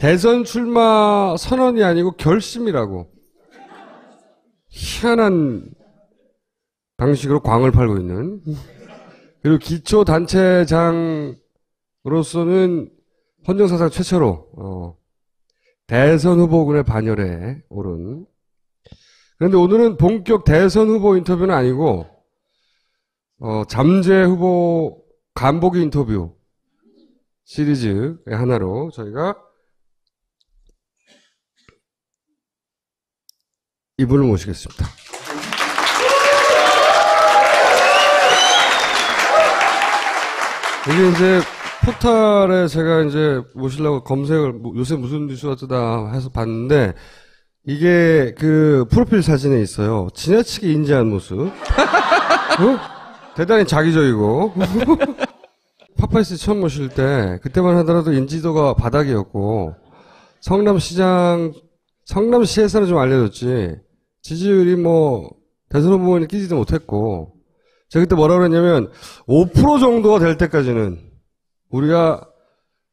대선 출마 선언이 아니고 결심이라고. 희한한 방식으로 광을 팔고 있는. 그리고 기초단체장으로서는 헌정사상 최초로 대선 후보군의 반열에 오른. 그런데 오늘은 본격 대선 후보 인터뷰는 아니고 잠재 후보 간보기 인터뷰 시리즈의 하나로 저희가 이분을 모시겠습니다. 이게 이제 포털에 제가 이제 모시려고 검색을 요새 무슨 뉴스가 뜨다 해서 봤는데 이게 그 프로필 사진에 있어요. 지나치게 인지한 모습. 대단히 자기적이고. 파파이스 처음 모실 때 그때만 하더라도 인지도가 바닥이었고 성남시에서는 좀 알려졌지 지지율이 뭐 대선 후보에 끼지도 못했고 제가 그때 뭐라고 그랬냐면 5% 정도가 될 때까지는 우리가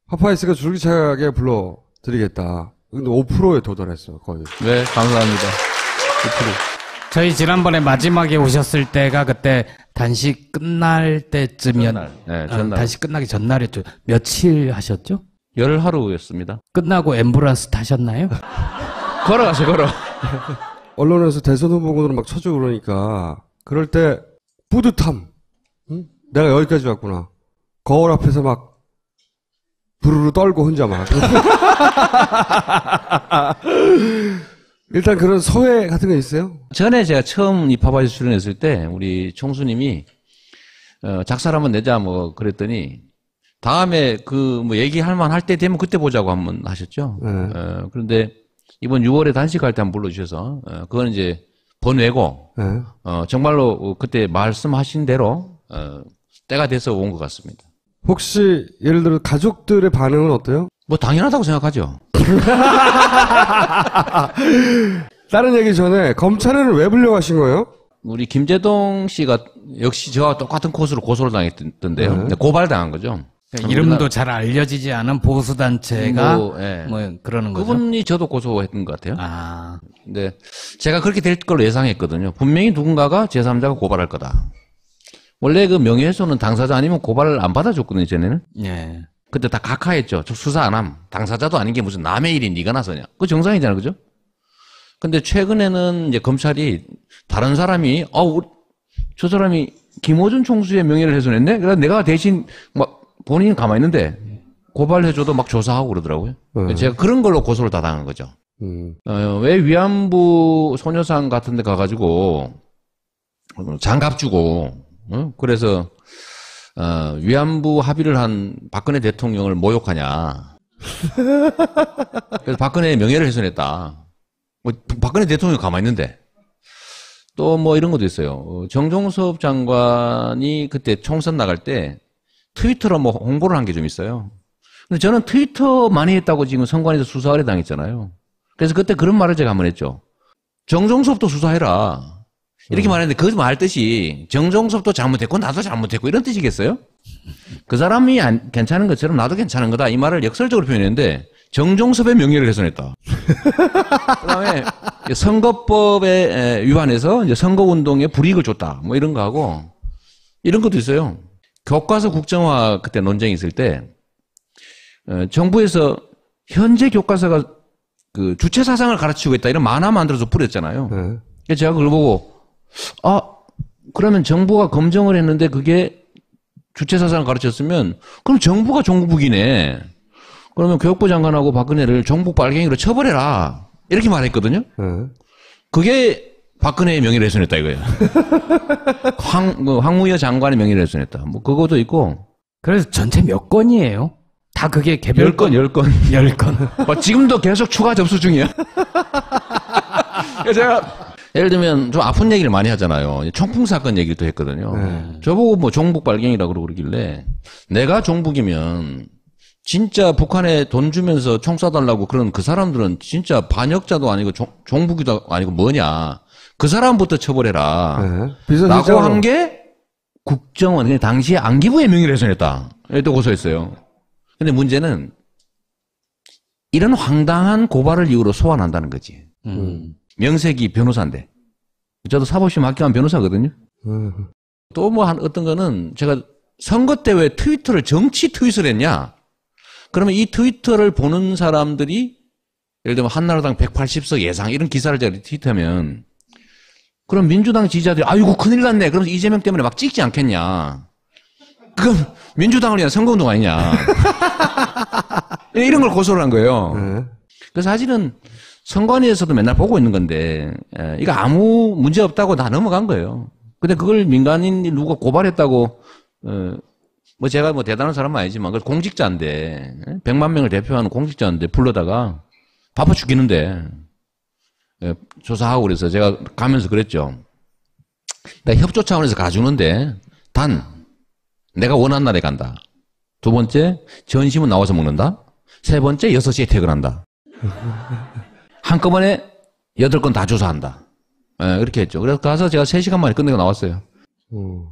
파파이스가 줄기차게 불러드리겠다. 근데 5%에 도달했어 거의. 네, 감사합니다. 5%. 저희 지난번에 마지막에 오셨을 때가 그때 단식 끝날 때쯤이었. 네, 전날. 단식 끝나기 전날이었죠. 며칠 하셨죠? 열하루였습니다. 끝나고 앰뷸런스 타셨나요? 걸어. 언론에서 대선 후보군으로 막 쳐주고 그러니까 그럴 때 뿌듯함. 응? 내가 여기까지 왔구나. 거울 앞에서 막 부르르 떨고 혼자 막. 일단 그런 소회 같은 거 있어요? 전에 제가 처음 이 파파이스 출연했을 때 우리 총수님이 작사를 한번 내자 뭐 그랬더니 다음에 그 뭐 얘기할 만할 때 되면 그때 보자고 한번 하셨죠. 네. 그런데 이번 6월에 단식할 때 한번 불러주셔서 그건 이제 번외고 네. 정말로 그때 말씀하신 대로 때가 돼서 온 것 같습니다. 혹시 예를 들어 가족들의 반응은 어때요? 뭐 당연하다고 생각하죠. 다른 얘기 전에 검찰에는 왜 불려가신 거예요? 우리 김재동 씨가 역시 저와 똑같은 코스로 고소를 당했던데요. 네. 고발당한 거죠. 이름도 잘 알려지지 않은 보수단체가 뭐 그러는 거죠. 그분이 저도 고소했던 것 같아요. 아. 근데 제가 그렇게 될 걸로 예상했거든요. 분명히 누군가가 제3자가 고발할 거다. 원래 그 명예훼손은 당사자 아니면 고발을 안 받아줬거든요, 전에는. 예. 그때 다 각하했죠. 저 수사 안 함. 당사자도 아닌 게 무슨 남의 일이 네가 나서냐. 그거 정상이잖아요, 그죠? 근데 최근에는 이제 검찰이 다른 사람이, 저 사람이 김어준 총수의 명예를 훼손했네? 그래서 내가 대신 막 본인은 가만히 있는데 고발해줘도 막 조사하고 그러더라고요. 제가 그런 걸로 고소를 다 당한 거죠. 왜 위안부 소녀상 같은 데 가가지고 장갑 주고, 그래서 위안부 합의를 한 박근혜 대통령을 모욕하냐. 그래서 박근혜의 명예를 훼손했다. 뭐 박근혜 대통령이 가만히 있는데. 또 뭐 이런 것도 있어요. 정종섭 장관이 그때 총선 나갈 때 트위터로 뭐 홍보를 한 게 좀 있어요. 근데 저는 트위터 많이 했다고 지금 선관위에서 수사 의뢰 당했잖아요. 그래서 그때 그런 말을 제가 한번 했죠. 정종섭도 수사해라. 이렇게 말했는데 그 말 뜻이 정종섭도 잘못했고 나도 잘못했고 이런 뜻이겠어요? 그 사람이 괜찮은 것처럼 나도 괜찮은 거다. 이 말을 역설적으로 표현했는데 정종섭의 명예를 훼손했다. 그다음에 선거법에 위반해서 이제 선거운동에 불이익을 줬다. 뭐 이런 거 하고 이런 것도 있어요. 교과서 국정화 그때 논쟁이 있을 때 정부에서 현재 교과서가 그 주체 사상을 가르치고 있다 이런 만화 만들어서 뿌렸잖아요. 그래서 제가 그걸 보고 그러면 정부가 검증을 했는데 그게 주체 사상을 가르쳤으면 그럼 정부가 종북이네. 그러면 교육부 장관하고 박근혜를 종북 빨갱이로 처벌해라. 이렇게 말했거든요. 그게 박근혜의 명예를 훼손했다 이거예요. 황무여 장관의 명예를 훼손했다. 뭐 그것도 있고. 그래서 전체 몇 건이에요? 다 그게 개별 10건. 10건. 지금도 계속 추가 접수 중이야. 제가 예를 들면 좀 아픈 얘기를 많이 하잖아요. 청풍 사건 얘기를 또 했거든요. 저보고 뭐 종북 빨갱이라고 그러길래 내가 종북이면 진짜 북한에 돈 주면서 총 쏴달라고 그런 그 사람들은 진짜 반역자도 아니고 종북이도 아니고 뭐냐. 그 사람부터 처벌해라. 라고 한 게 국정원, 당시에 안기부의 명예를 훼손했다. 또 고소했어요. 근데 문제는 이런 황당한 고발을 이유로 소환한다는 거지. 명색이 변호사인데. 저도 사법시험 합격한 변호사거든요. 또 뭐 어떤 거는 제가 선거 때 왜 트위터를 정치 트윗을 했냐? 그러면 이 트위터를 보는 사람들이 예를 들면 한나라당 180석 예상 이런 기사를 제가 트윗하면 그럼 민주당 지지자들이 아이고 큰일 났네. 그러면서 이재명 때문에 막 찍지 않겠냐. 그건 민주당을 위한 선거운동 아니냐. 이런 걸 고소를 한 거예요. 그래서 사실은 선관위에서도 맨날 보고 있는 건데 이거 아무 문제 없다고 다 넘어간 거예요. 근데 그걸 민간인이 누가 고발했다고 뭐 제가 뭐 대단한 사람은 아니지만 그 공직자인데 100만 명을 대표하는 공직자인데 불러다가 바빠 죽겠는데 조사하고 그래서 제가 가면서 그랬죠. 나 협조 차원에서 가주는데 단 내가 원하는 날에 간다. 두 번째 전심은 나와서 먹는다. 세 번째 6시에 퇴근한다. 한꺼번에 8건 다 조사한다. 이렇게 했죠. 그래서 가서 제가 3시간 만에 끝내고 나왔어요.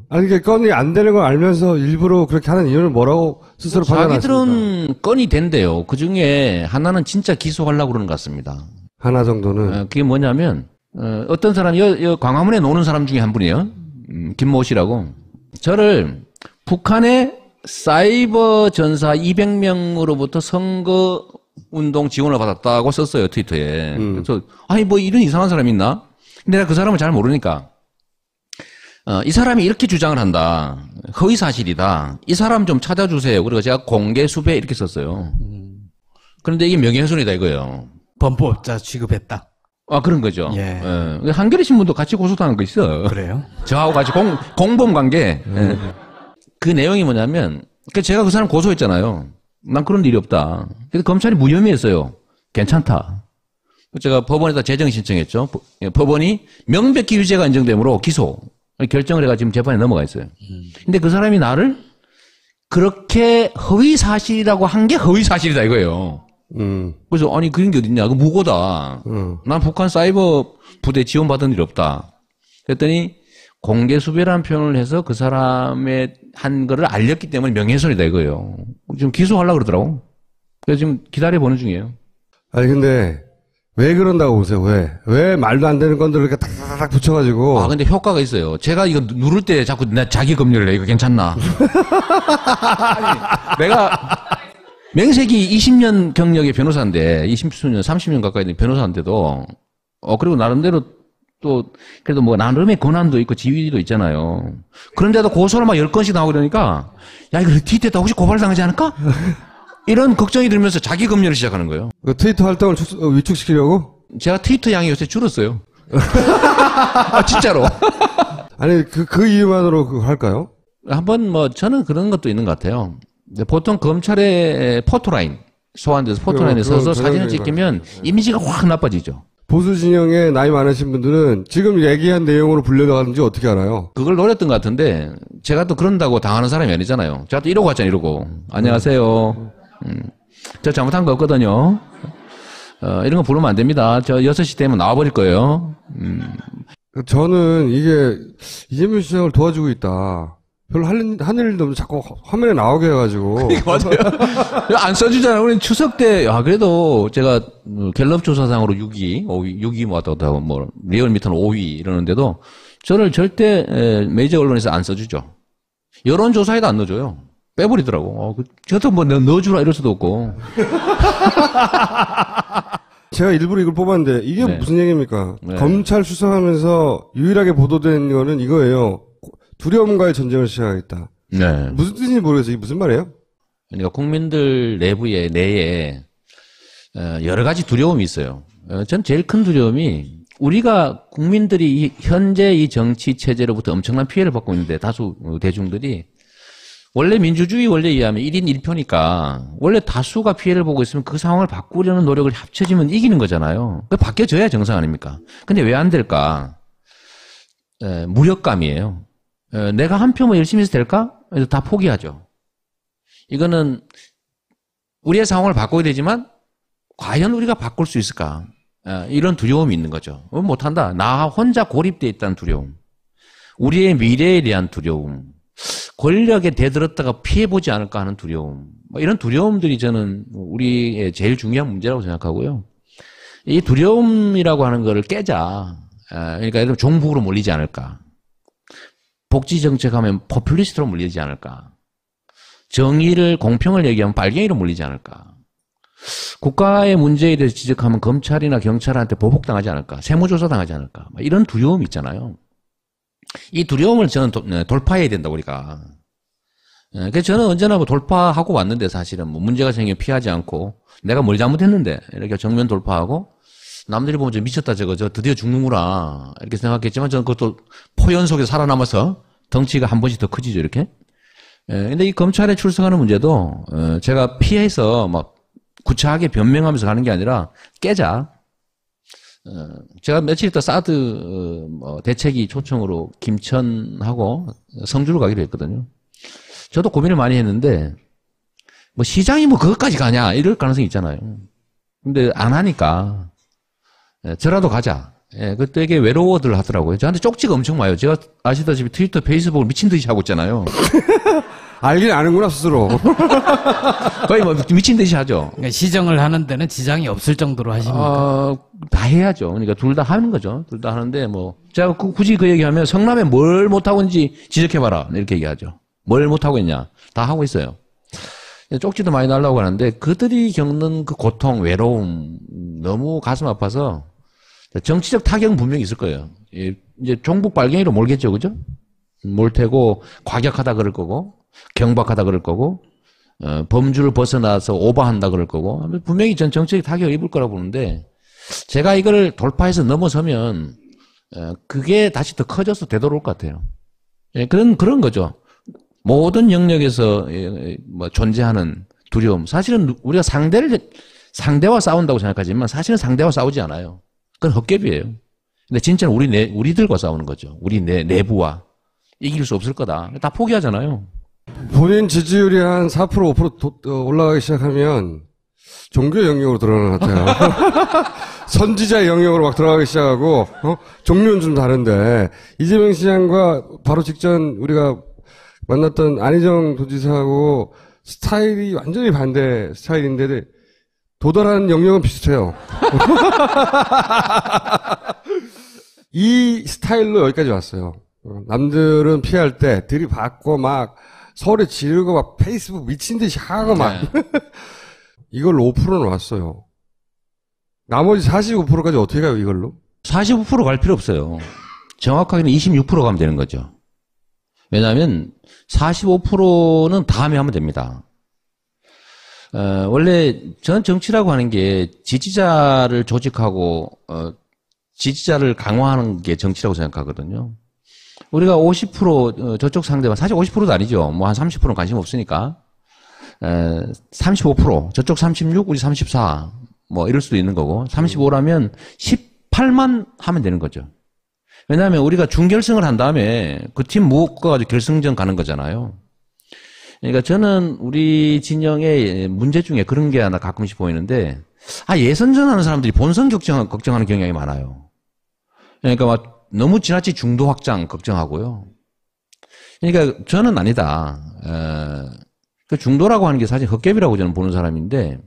아니, 그게 건이 안 되는 걸 알면서 일부러 그렇게 하는 이유는 뭐라고 스스로 판단하십니까? 자기들은 건이 된대요. 그 중에 하나는 진짜 기소하려고 그러는 것 같습니다. 하나 정도는. 그게 뭐냐면, 어떤 사람이, 광화문에 노는 사람 중에 한 분이에요. 김모 씨라고. 저를 북한의 사이버 전사 200명으로부터 선거 운동 지원을 받았다고 썼어요, 트위터에. 그래서, 아니, 뭐 이런 이상한 사람이 있나? 근데 내가 그 사람을 잘 모르니까. 이 사람이 이렇게 주장을 한다. 허위 사실이다. 이 사람 좀 찾아주세요. 그리고 제가 공개 수배 이렇게 썼어요. 그런데 이게 명예훼손이다 이거예요. 범법자 취급했다. 아, 그런 거죠. 예. 한겨레 신문도 같이 고소당한 거 있어. 그래요? 저하고 같이 공범 관계. 그 내용이 뭐냐면, 제가 그 사람 고소했잖아요. 난 그런 일이 없다. 그래서 검찰이 무혐의했어요. 괜찮다. 제가 법원에다 재정 신청했죠. 법원이 명백히 유죄가 인정되므로 기소. 결정을 해가 지금 재판에 넘어가 있어요. 근데 그 사람이 나를 그렇게 허위 사실이라고 한 게 허위 사실이다 이거예요. 그래서 아니 그런 게 어딨냐. 그 무고다. 난 북한 사이버 부대 지원받은 일 없다. 그랬더니 공개 수배라는 표현을 해서 그 사람의 한 거를 알렸기 때문에 명예훼손이다 이거예요. 지금 기소하려고 그러더라고. 그래서 지금 기다려보는 중이에요. 아니, 근데 왜 그런다고 보세요? 왜 말도 안 되는 건들을 이렇게 탁탁탁 붙여가지고. 아, 근데 효과가 있어요. 제가 이거 누를 때 자꾸 나 자기 검열을 해. 이거 괜찮나? 아니, 내가 명색이 20년 경력의 변호사인데, 20수년, 30년 가까이 된 변호사인데도, 그리고 나름대로 또, 그래도 뭐 나름의 권한도 있고 지위도 있잖아요. 그런데도 고소를 막 10건씩 나오고 그러니까, 야, 이거 뒤태다 혹시 고발당하지 않을까? 이런 걱정이 들면서 자기 검열을 시작하는 거예요. 그 트위터 활동을 위축시키려고? 제가 트위터 양이 요새 줄었어요. 아, 진짜로. 아니, 그 이유만으로 그거 할까요? 한번 뭐 저는 그런 것도 있는 것 같아요. 보통 검찰의 포토라인, 소환돼서 포토라인에 서서 사진을 찍히면 이미지가 확 나빠지죠. 보수 진영에 나이 많으신 분들은 지금 얘기한 내용으로 불려나가는지 어떻게 알아요? 그걸 노렸던 것 같은데 제가 또 그런다고 당하는 사람이 아니잖아요. 제가 또 이러고 왔잖아요. 이러고. 안녕하세요. 저 잘못한 거 없거든요. 이런 거 부르면 안 됩니다. 저 6시 되면 나와버릴 거예요. 저는 이게 이재명 시장을 도와주고 있다. 별로 한 일도 없는데 자꾸 화면에 나오게 해가지고. 맞아요. 안 써주잖아요. 우리 추석 때, 그래도 제가 갤럽 조사상으로 6위, 5위, 6위 뭐, 리얼미터는 5위 이러는데도 저를 절대 메이저 언론에서 안 써주죠. 여론조사에도 안 넣어줘요. 빼버리더라고. 저도 뭐 넣어주라 이럴 수도 없고. 제가 일부러 이걸 뽑았는데 이게 네. 무슨 얘기입니까? 네. 검찰 수사하면서 유일하게 보도된 거는 이거예요. 두려움과의 전쟁을 시작하겠다. 네. 무슨 뜻인지 모르겠어요. 이게 무슨 말이에요? 그러니까 국민들 내에 여러 가지 두려움이 있어요. 전 제일 큰 두려움이 우리가 국민들이 현재 이 정치 체제로부터 엄청난 피해를 받고 있는데 다수 대중들이 원래 민주주의 원래 의하면 1인 1표니까 원래 다수가 피해를 보고 있으면 그 상황을 바꾸려는 노력을 합쳐지면 이기는 거잖아요. 그 바뀌어져야 정상 아닙니까? 근데 왜 안 될까? 무력감이에요. 내가 한 표만 열심히 해서 될까? 그래서 다 포기하죠. 이거는 우리의 상황을 바꿔야 되지만 과연 우리가 바꿀 수 있을까? 이런 두려움이 있는 거죠. 못한다. 나 혼자 고립되어 있다는 두려움. 우리의 미래에 대한 두려움. 권력에 대들었다가 피해보지 않을까 하는 두려움. 뭐 이런 두려움들이 저는 우리의 제일 중요한 문제라고 생각하고요. 이 두려움이라고 하는 거를 깨자. 그러니까 예를 들면 종북으로 몰리지 않을까. 복지 정책하면 포퓰리스트로 몰리지 않을까. 정의를, 공평을 얘기하면 빨갱이로 몰리지 않을까. 국가의 문제에 대해서 지적하면 검찰이나 경찰한테 보복당하지 않을까. 세무조사 당하지 않을까. 이런 두려움이 있잖아요. 이 두려움을 저는 돌파해야 된다, 우리가. 그래서 저는 언제나 뭐 돌파하고 왔는데 사실은 뭐 문제가 생기면 피하지 않고 내가 뭘 잘못했는데 이렇게 정면 돌파하고 남들이 보면 저 미쳤다 저 드디어 죽는구나 이렇게 생각했지만 저는 그것도 포연 속에 살아남아서 덩치가 한 번씩 더 커지죠, 이렇게. 근데 이 검찰에 출석하는 문제도 제가 피해서 막 구차하게 변명하면서 가는 게 아니라 깨자. 제가 며칠 있다 사드 대책위 초청으로 김천하고 성주를 가기로 했거든요. 저도 고민을 많이 했는데 뭐 시장이 뭐 그것까지 가냐 이럴 가능성이 있잖아요. 근데 안 하니까 저라도 가자. 그 되게 외로워들 하더라고요. 저한테 쪽지가 엄청 와요. 제가 아시다시피 트위터, 페이스북을 미친 듯이 하고 있잖아요. 알긴 아는구나, 스스로. 거의 뭐 미친 듯이 하죠. 그러니까 시정을 하는 데는 지장이 없을 정도로 하십니까? 다 해야죠. 그러니까 둘 다 하는 거죠. 둘 다 하는데 뭐 제가 굳이 그 얘기하면 성남에 뭘 못하고 있는지 지적해봐라 이렇게 얘기하죠. 뭘 못하고 있냐. 다 하고 있어요. 쪽지도 많이 날라오고 하는데 그들이 겪는 그 고통, 외로움 너무 가슴 아파서 정치적 타격은 분명히 있을 거예요. 이제 종북 빨갱이로 몰겠죠, 그죠? 몰 테고 과격하다 그럴 거고 경박하다 그럴 거고 범주를 벗어나서 오버한다 그럴 거고 분명히 전 정치적 타격을 입을 거라고 보는데 제가 이걸 돌파해서 넘어서면 그게 다시 더 커져서 되돌아올 것 같아요. 그런 거죠. 모든 영역에서 뭐 존재하는 두려움. 사실은 우리가 상대와 싸운다고 생각하지만 사실은 상대와 싸우지 않아요. 그건 헛개비예요. 근데 진짜는 우리들과 싸우는 거죠. 우리 내부와. 이길 수 없을 거다. 다 포기하잖아요. 본인 지지율이 한 4%, 5% 올라가기 시작하면 종교 영역으로 들어가는 것 같아요. 선지자 영역으로 막 들어가기 시작하고, 종류는 좀 다른데, 이재명 시장과 바로 직전 우리가 만났던 안희정 도지사하고 스타일이 완전히 반대 스타일인데, 도달하는 영역은 비슷해요. 이 스타일로 여기까지 왔어요. 남들은 피할 때 들이받고 막 소리 지르고 막 페이스북 미친 듯이 하고 막 이걸로 5%는 왔어요. 나머지 45%까지 어떻게 가요, 이걸로? 45% 갈 필요 없어요. 정확하게는 26% 가면 되는 거죠. 왜냐하면 45%는 다음에 하면 됩니다. 원래 전 정치라고 하는 게 지지자를 조직하고 지지자를 강화하는 게 정치라고 생각하거든요. 우리가 50% 저쪽 상대방, 사실 50%도 아니죠. 뭐 한 30%는 관심 없으니까. 35%, 저쪽 36, 우리 34, 뭐 이럴 수도 있는 거고. 35라면 18만 하면 되는 거죠. 왜냐하면 우리가 준결승을 한 다음에 그 팀 묶어가지고 결승전 가는 거잖아요. 그러니까 저는 우리 진영의 문제 중에 그런 게 하나 가끔씩 보이는데, 예선전 하는 사람들이 본선 걱정하는 경향이 많아요. 그러니까 막 너무 지나치 중도 확장 걱정하고요. 그러니까 저는 아니다. 그 중도라고 하는 게 사실 헛개비라고 저는 보는 사람인데,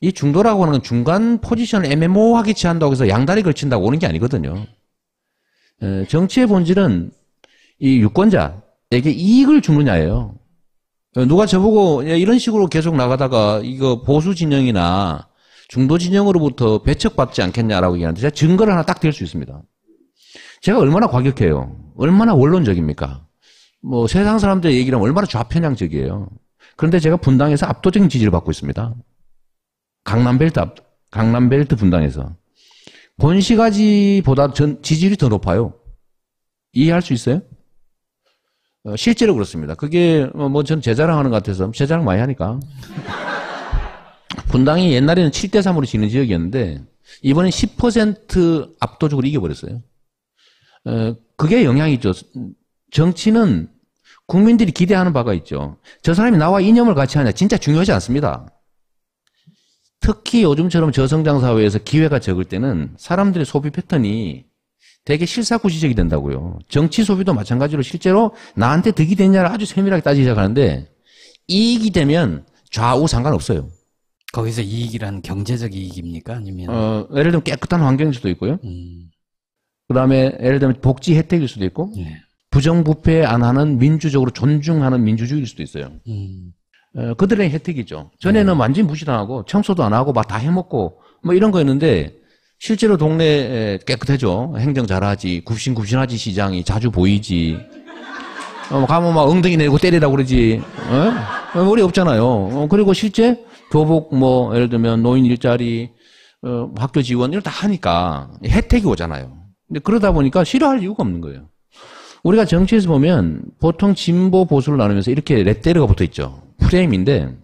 이 중도라고 하는 건 중간 포지션을 애매모호하게 취한다고 해서 양다리 걸친다고 오는 게 아니거든요. 정치의 본질은 이 유권자에게 이익을 주느냐예요. 누가 저보고 이런 식으로 계속 나가다가 이거 보수 진영이나 중도 진영으로부터 배척받지 않겠냐라고 얘기하는데 제가 증거를 하나 딱 댈 수 있습니다. 제가 얼마나 과격해요. 얼마나 원론적입니까? 뭐 세상 사람들의 얘기를 하면 얼마나 좌편향적이에요. 그런데 제가 분당에서 압도적인 지지를 받고 있습니다. 강남벨트 분당에서. 권시가지보다 지지율이 더 높아요. 이해할 수 있어요? 실제로 그렇습니다. 그게 뭐 전 제 자랑하는 것 같아서 제 자랑 많이 하니까. 분당이 옛날에는 7대3으로 지는 지역이었는데 이번엔 10% 압도적으로 이겨버렸어요. 그게 영향이 있죠. 정치는 국민들이 기대하는 바가 있죠. 저 사람이 나와 이념을 같이 하냐 진짜 중요하지 않습니다. 특히 요즘처럼 저성장 사회에서 기회가 적을 때는 사람들의 소비 패턴이 되게 실사구시적이 된다고요. 정치 소비도 마찬가지로 실제로 나한테 득이 됐냐를 아주 세밀하게 따지기 시작하는데 이익이 되면 좌우 상관없어요. 거기서 이익이란 경제적 이익입니까? 아니면 예를 들면 깨끗한 환경일 수도 있고요. 그다음에 예를 들면 복지 혜택일 수도 있고 예. 부정부패 안 하는 민주적으로 존중하는 민주주의일 수도 있어요. 그들의 혜택이죠. 전에는 완전히 무시당하고 청소도 안 하고 막 다 해먹고 뭐 이런 거였는데 실제로 동네 깨끗해져. 행정 잘하지. 굽신굽신하지. 시장이 자주 보이지. 가면 막 엉덩이 내고 때리라고 그러지. 머리 없잖아요. 그리고 실제 교복 뭐 예를 들면 노인 일자리 학교 지원 이걸 다 하니까 혜택이 오잖아요. 근데 그러다 보니까 싫어할 이유가 없는 거예요. 우리가 정치에서 보면 보통 진보 보수를 나누면서 이렇게 레테르가 붙어 있죠. 프레임인데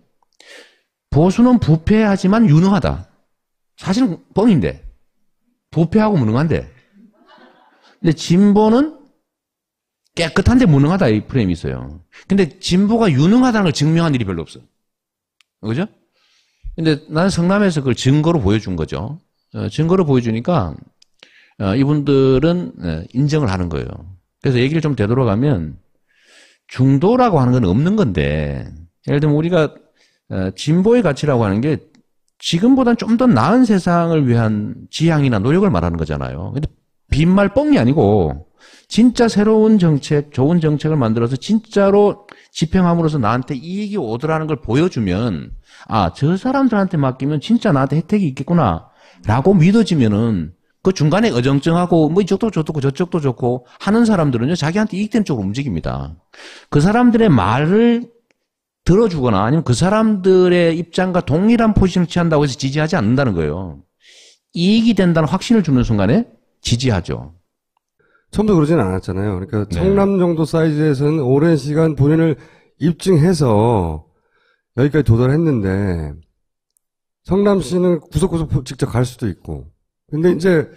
보수는 부패하지만 유능하다. 사실은 뻥인데 부패하고 무능한데 근데 진보는 깨끗한데 무능하다 이 프레임이 있어요. 근데 진보가 유능하다는 걸 증명한 일이 별로 없어. 그죠? 근데 나는 성남에서 그걸 증거로 보여준 거죠. 증거로 보여주니까 이분들은 인정을 하는 거예요. 그래서 얘기를 좀 되돌아가면 중도라고 하는 건 없는 건데 예를 들면 우리가 진보의 가치라고 하는 게 지금보다는 좀 더 나은 세상을 위한 지향이나 노력을 말하는 거잖아요. 근데 빈말 뻥이 아니고 진짜 새로운 정책, 좋은 정책을 만들어서 진짜로 집행함으로써 나한테 이익이 오더라는 걸 보여주면 아, 저 사람들한테 맡기면 진짜 나한테 혜택이 있겠구나 라고 믿어지면은 그 중간에 어정쩡하고 뭐 이쪽도 좋고 저쪽도 좋고 하는 사람들은요 자기한테 이익되는 쪽으로 움직입니다. 그 사람들의 말을 들어주거나 아니면 그 사람들의 입장과 동일한 포지션을 취한다고 해서 지지하지 않는다는 거예요. 이익이 된다는 확신을 주는 순간에 지지하죠. 처음부터 그러진 않았잖아요. 그러니까 네. 성남 정도 사이즈에서는 오랜 시간 본인을 입증해서 여기까지 도달했는데 성남시는 구석구석 직접 갈 수도 있고 근데 이제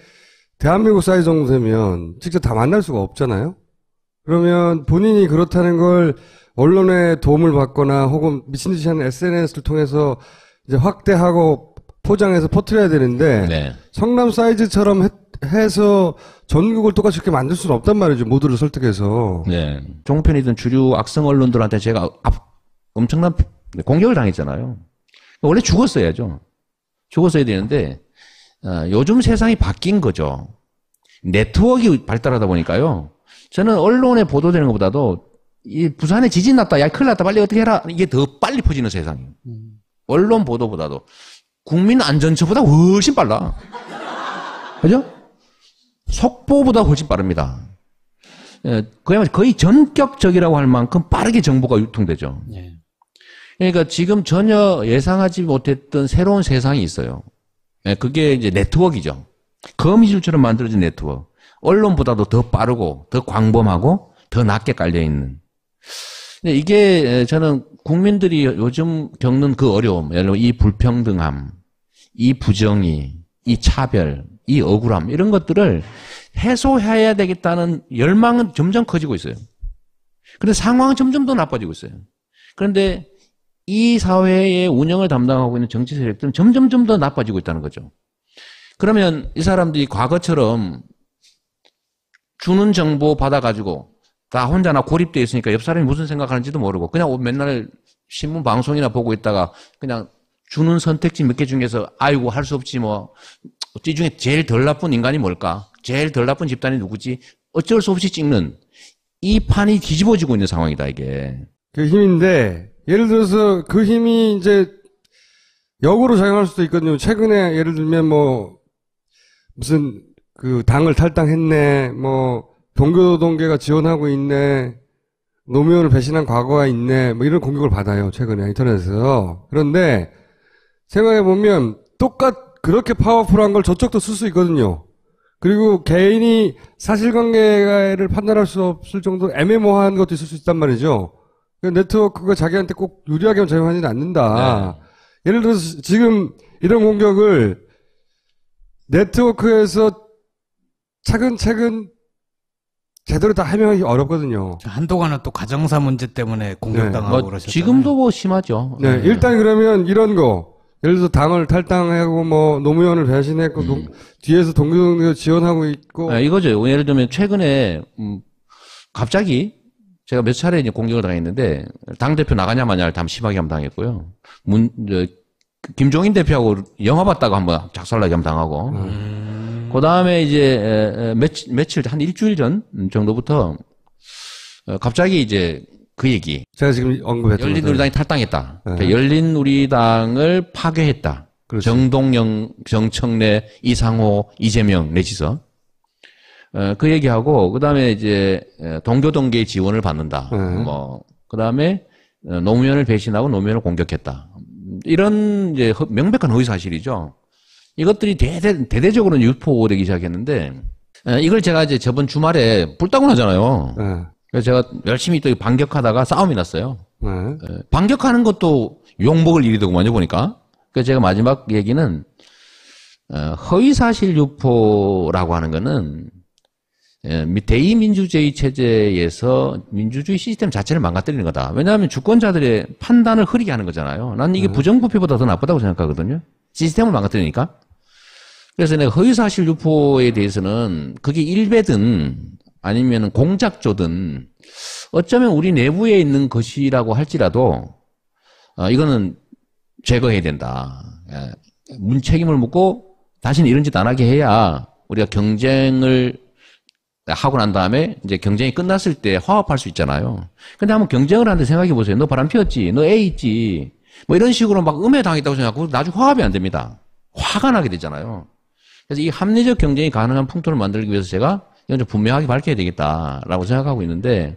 대한민국 사이즈 정도 되면 직접 다 만날 수가 없잖아요. 그러면 본인이 그렇다는 걸 언론의 도움을 받거나 혹은 미친듯이 하는 SNS를 통해서 이제 확대하고 포장해서 퍼뜨려야 되는데 네. 성남 사이즈처럼 해서 전국을 똑같이 이렇게 만들 수는 없단 말이죠. 모두를 설득해서. 네. 종편이든 주류 악성 언론들한테 제가 엄청난 공격을 당했잖아요. 원래 죽었어야죠. 죽었어야 되는데 요즘 세상이 바뀐 거죠. 네트워크가 발달하다 보니까요. 저는 언론에 보도되는 것보다도 이 부산에 지진 났다, 야 큰일 났다, 빨리 어떻게 해라. 이게 더 빨리 퍼지는 세상이에요. 언론 보도보다도 국민 안전처보다 훨씬 빨라. 그죠? 속보보다 훨씬 빠릅니다. 그야말로 거의 전격적이라고 할 만큼 빠르게 정보가 유통되죠. 예. 그러니까 지금 전혀 예상하지 못했던 새로운 세상이 있어요. 그게 이제 네트워크이죠. 거미줄처럼 만들어진 네트워크. 언론보다도 더 빠르고, 더 광범하고, 더 낮게 깔려있는. 근데 이게 저는 국민들이 요즘 겪는 그 어려움, 예를 들어 이 불평등함, 이 부정의, 이 차별, 이 억울함, 이런 것들을 해소해야 되겠다는 열망은 점점 커지고 있어요. 그런데 상황은 점점 더 나빠지고 있어요. 그런데 이 사회의 운영을 담당하고 있는 정치 세력들은 점점 더 나빠지고 있다는 거죠. 그러면 이 사람들이 과거처럼 주는 정보 받아가지고 다 혼자나 고립되어 있으니까 옆 사람이 무슨 생각하는지도 모르고 그냥 맨날 신문 방송이나 보고 있다가 그냥 주는 선택지 몇 개 중에서 아이고 할 수 없지 뭐 이 중에 제일 덜 나쁜 인간이 뭘까? 제일 덜 나쁜 집단이 누구지? 어쩔 수 없이 찍는 이 판이 뒤집어지고 있는 상황이다 이게. 그 힘인데 예를 들어서 그 힘이 이제 역으로 작용할 수도 있거든요. 최근에 예를 들면 뭐 무슨 그 당을 탈당했네, 뭐 동교동계가 지원하고 있네, 노무현을 배신한 과거가 있네, 뭐 이런 공격을 받아요. 최근에 인터넷에서. 그런데 생각해 보면 그렇게 파워풀한 걸 저쪽도 쓸 수 있거든요. 그리고 개인이 사실관계를 판단할 수 없을 정도 애매모호한 것도 있을 수 있단 말이죠. 네트워크가 자기한테 꼭 유리하게 작용하지는 않는다. 네. 예를 들어서 지금 이런 공격을 네트워크에서 차근차근 제대로 다 해명하기 어렵거든요. 한동안은 또 가정사 문제 때문에 공격당하고 네. 그러셨잖아요. 지금도 뭐 심하죠. 네, 일단 그러면 이런 거. 예를 들어서 당을 탈당하고 뭐 노무현을 배신했고 뒤에서 동교동교 지원하고 있고 이거죠. 예를 들면 최근에 갑자기 제가 몇 차례 이제 공격을 당했는데 당대표 나가냐 마냐를 참 심하게 한번 당했고요. 김종인 대표하고 영화 봤다고 한번 작살나게 한번 당하고 그 다음에 이제 며칠 한 일주일 전 정도부터 갑자기 이제 그 얘기. 제가 지금 언급했던 열린우리당이 탈당했다. 네. 그러니까 열린우리당을 파괴했다. 그렇죠. 정동영, 정청래, 이상호, 이재명 내지서 그 얘기하고 그 다음에 이제 동교동계의 지원을 받는다. 뭐 그 다음에 노무현을 배신하고 노무현을 공격했다. 이런 이제 명백한 허위 사실이죠. 이것들이 대대적으로 유포되기 시작했는데 이걸 제가 이제 저번 주말에 불타고 나잖아요. 네. 그래서 제가 열심히 또 반격하다가 싸움이 났어요. 네. 반격하는 것도 욕먹을 일이더구만요, 보니까. 그래서 제가 마지막 얘기는, 허위사실 유포라고 하는 거는, 대의민주주의 체제에서 민주주의 시스템 자체를 망가뜨리는 거다. 왜냐하면 주권자들의 판단을 흐리게 하는 거잖아요. 난 이게 부정부패보다 더 나쁘다고 생각하거든요. 시스템을 망가뜨리니까. 그래서 내가 허위사실 유포에 대해서는 그게 일배든 아니면 공작조든 어쩌면 우리 내부에 있는 것이라고 할지라도 이거는 제거해야 된다. 문책임을 묻고 다시는 이런 짓 안 하게 해야 우리가 경쟁을 하고 난 다음에 이제 경쟁이 끝났을 때 화합할 수 있잖아요. 근데 한번 경쟁을 하는데 생각해 보세요. 너 바람 피웠지? 너 애 있지? 뭐 이런 식으로 막 음해당했다고 생각하고 나중에 화합이 안 됩니다. 화가 나게 되잖아요. 그래서 이 합리적 경쟁이 가능한 풍토를 만들기 위해서 제가 이건 좀 분명하게 밝혀야 되겠다라고 생각하고 있는데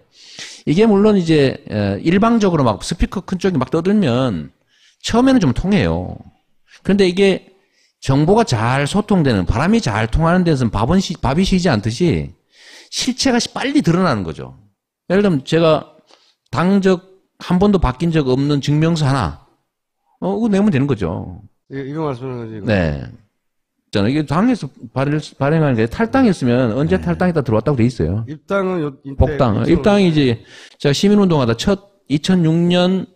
이게 물론 이제 일방적으로 막 스피커 큰 쪽이 막 떠들면 처음에는 좀 통해요. 그런데 이게 정보가 잘 소통되는 바람이 잘 통하는 데서는 밥이 쉬지 않듯이 실체가 빨리 드러나는 거죠. 예를 들면 제가 당적 한 번도 바뀐 적 없는 증명서 하나 그거 내면 되는 거죠. 이거 말씀하는 거지. 이거. 네. 이게 당에서 발행하는 게 탈당했으면 언제 탈당했다 들어왔다고 돼 있어요. 입당은 복당. 입당이 이제 제가 시민운동하다 2006년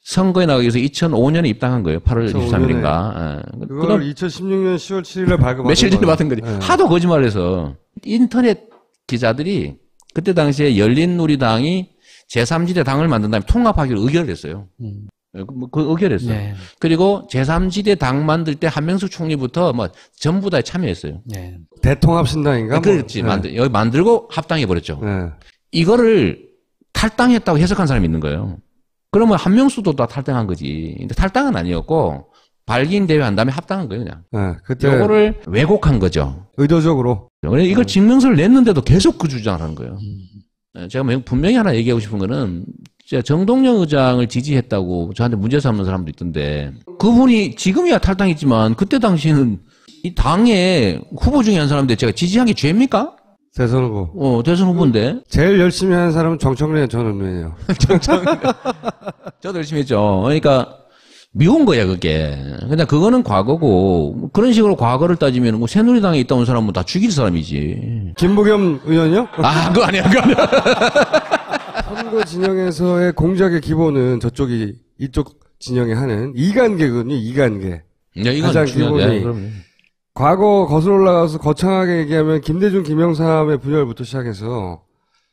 선거에 나가기 위해서 2005년에 입당한 거예요. 8월 23일인가. 그걸 2016년 10월 7일에 발급받은 며칠 전에 받은 거지. 네. 하도 거짓말해서 인터넷 기자들이 그때 당시에 열린우리당이 제3지대 당을 만든 다음에 통합하기로 의결을 했어요. 그 의결했어요. 네. 그리고 제3지대 당 만들 때 한명숙 총리부터 뭐 전부 다 참여했어요. 네. 대통합신당인가? 그렇지. 여기 만들고 합당해버렸죠. 네. 이거를 탈당했다고 해석한 사람이 있는 거예요. 그러면 한명수도 다 탈당한 거지. 근데 탈당은 아니었고 발기인 대회 한 다음에 합당한 거예요, 그냥. 네. 그때 요거를 왜곡한 거죠. 의도적으로. 그래서 이걸 증명서를 냈는데도 계속 그 주장을 하는 거예요. 제가 분명히 하나 얘기하고 싶은 거는 제가 정동영 의장을 지지했다고 저한테 문제 삼는 사람도 있던데 그분이 지금이야 탈당했지만 그때 당시에는 이 당의 후보 중에 한 사람인데 제가 지지한 게 죄입니까? 대선 후보. 대선 후보인데. 제일 열심히 하는 사람은 정청래 전 의원이에요. 저도 열심히 했죠. 그러니까 미운 거야 그게. 근데 그거는 과거고 그런 식으로 과거를 따지면 뭐 새누리당에 있다 온 사람은 다 죽일 사람이지. 김부겸 의원이요? 그거 아니야. 선거 진영에서의 공작의 기본은 이쪽 진영이 하는 이간계거든요. 이간계. 이건 가장 중요하죠. 기본이. 과거 거슬러 올라가서 거창하게 얘기하면 김대중, 김영삼의 분열부터 시작해서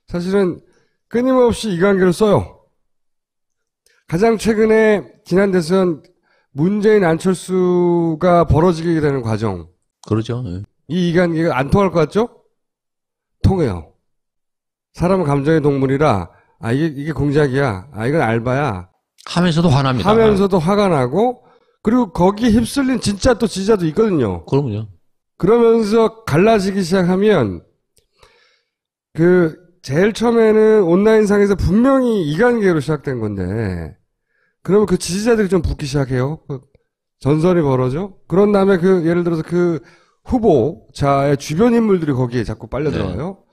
사실은 끊임없이 이관계를 써요. 가장 최근에 지난 대선 문재인 안철수가 벌어지게 되는 과정. 그렇죠. 이 이관계가 안 통할 것 같죠? 통해요. 사람은 감정의 동물이라 이게 공작이야. 이건 알바야. 하면서도 화납니다. 하면서도 화가 나고 그리고 거기에 휩쓸린 진짜 또 지지자도 있거든요. 그럼요. 그러면서 갈라지기 시작하면 제일 처음에는 온라인상에서 분명히 이관계로 시작된 건데 그러면 그 지지자들이 좀 붙기 시작해요. 전선이 벌어져. 그런 다음에 예를 들어서 그 후보자의 주변 인물들이 거기에 자꾸 빨려 들어가요.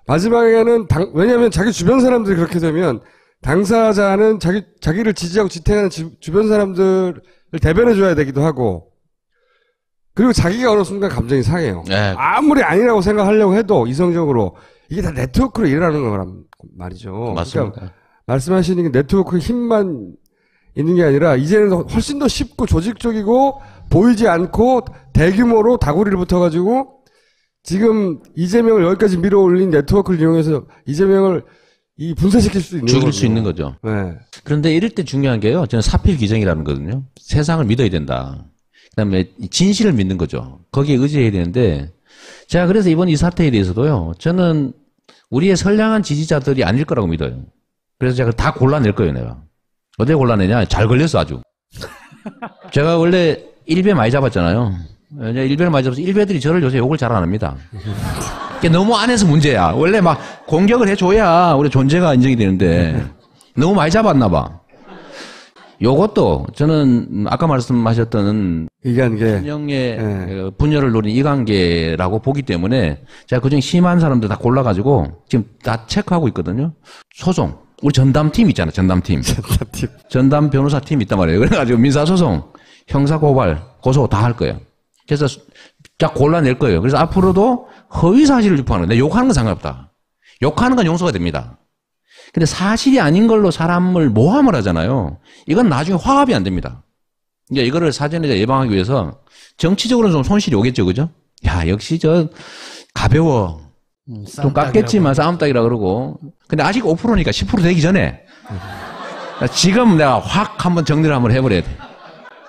마지막에는 왜냐하면 자기 주변 사람들이 그렇게 되면 당사자는 자기를 지지하고 지탱하는 주변 사람들을 대변해줘야 되기도 하고, 그리고 자기가 어느 순간 감정이 상해요. 네. 아무리 아니라고 생각하려고 해도 이성적으로 이게 다 네트워크로 일어나는 거란 말이죠. 맞습니다. 그러니까 말씀하시는 게 네트워크의 힘만 있는 게 아니라 이제는 훨씬 더 쉽고 조직적이고 보이지 않고 대규모로 다구리를 붙어가지고 지금 이재명을 여기까지 밀어올린 네트워크를 이용해서 이재명을 분쇄시킬 수 있는 죽일 거거든요. 수 있는 거죠. 네. 그런데 이럴 때 중요한 게요. 저는 사필 기정이라는 거거든요. 세상을 믿어야 된다. 그다음에 진실을 믿는 거죠. 거기에 의지해야 되는데 제가 그래서 이번 이 사태에 대해서도요. 저는 우리의 선량한 지지자들이 아닐 거라고 믿어요. 그래서 제가 다 골라낼 거예요, 내가. 어떻게 골라내냐? 잘 걸렸어, 아주. 제가 원래 일베 많이 잡았잖아요. 일베를 많이 잡아서 일베들이 저를 요새 욕을 잘 안 합니다. 이게 너무 안에서 문제야. 원래 막 공격을 해줘야 우리 존재가 인정이 되는데 너무 많이 잡았나 봐. 요것도 저는 아까 말씀하셨던 이관계 진영의 분열을 노린 이관계라고 보기 때문에 제가 그중에 심한 사람들 다 골라가지고 지금 다 체크하고 있거든요. 소송. 우리 전담팀 있잖아요. 전담팀. 전담 변호사팀 있단 말이에요. 그래가지고 민사소송, 형사고발, 고소 다 할 거예요. 그래서 딱 골라낼 거예요. 그래서 앞으로도 허위사실을 유포하는 거예요. 욕하는 건 상관없다. 욕하는 건 용서가 됩니다. 근데 사실이 아닌 걸로 사람을 모함을 하잖아요. 이건 나중에 화합이 안 됩니다. 이제 이거를 사전에 예방하기 위해서 정치적으로는 좀 손실이 오겠죠. 그죠? 야, 역시 저 가벼워. 좀 깎겠지만 싸움닭이라 그러고. 근데 아직 5%니까 10% 되기 전에 지금 내가 확 한번 정리를 한번 해버려야 돼.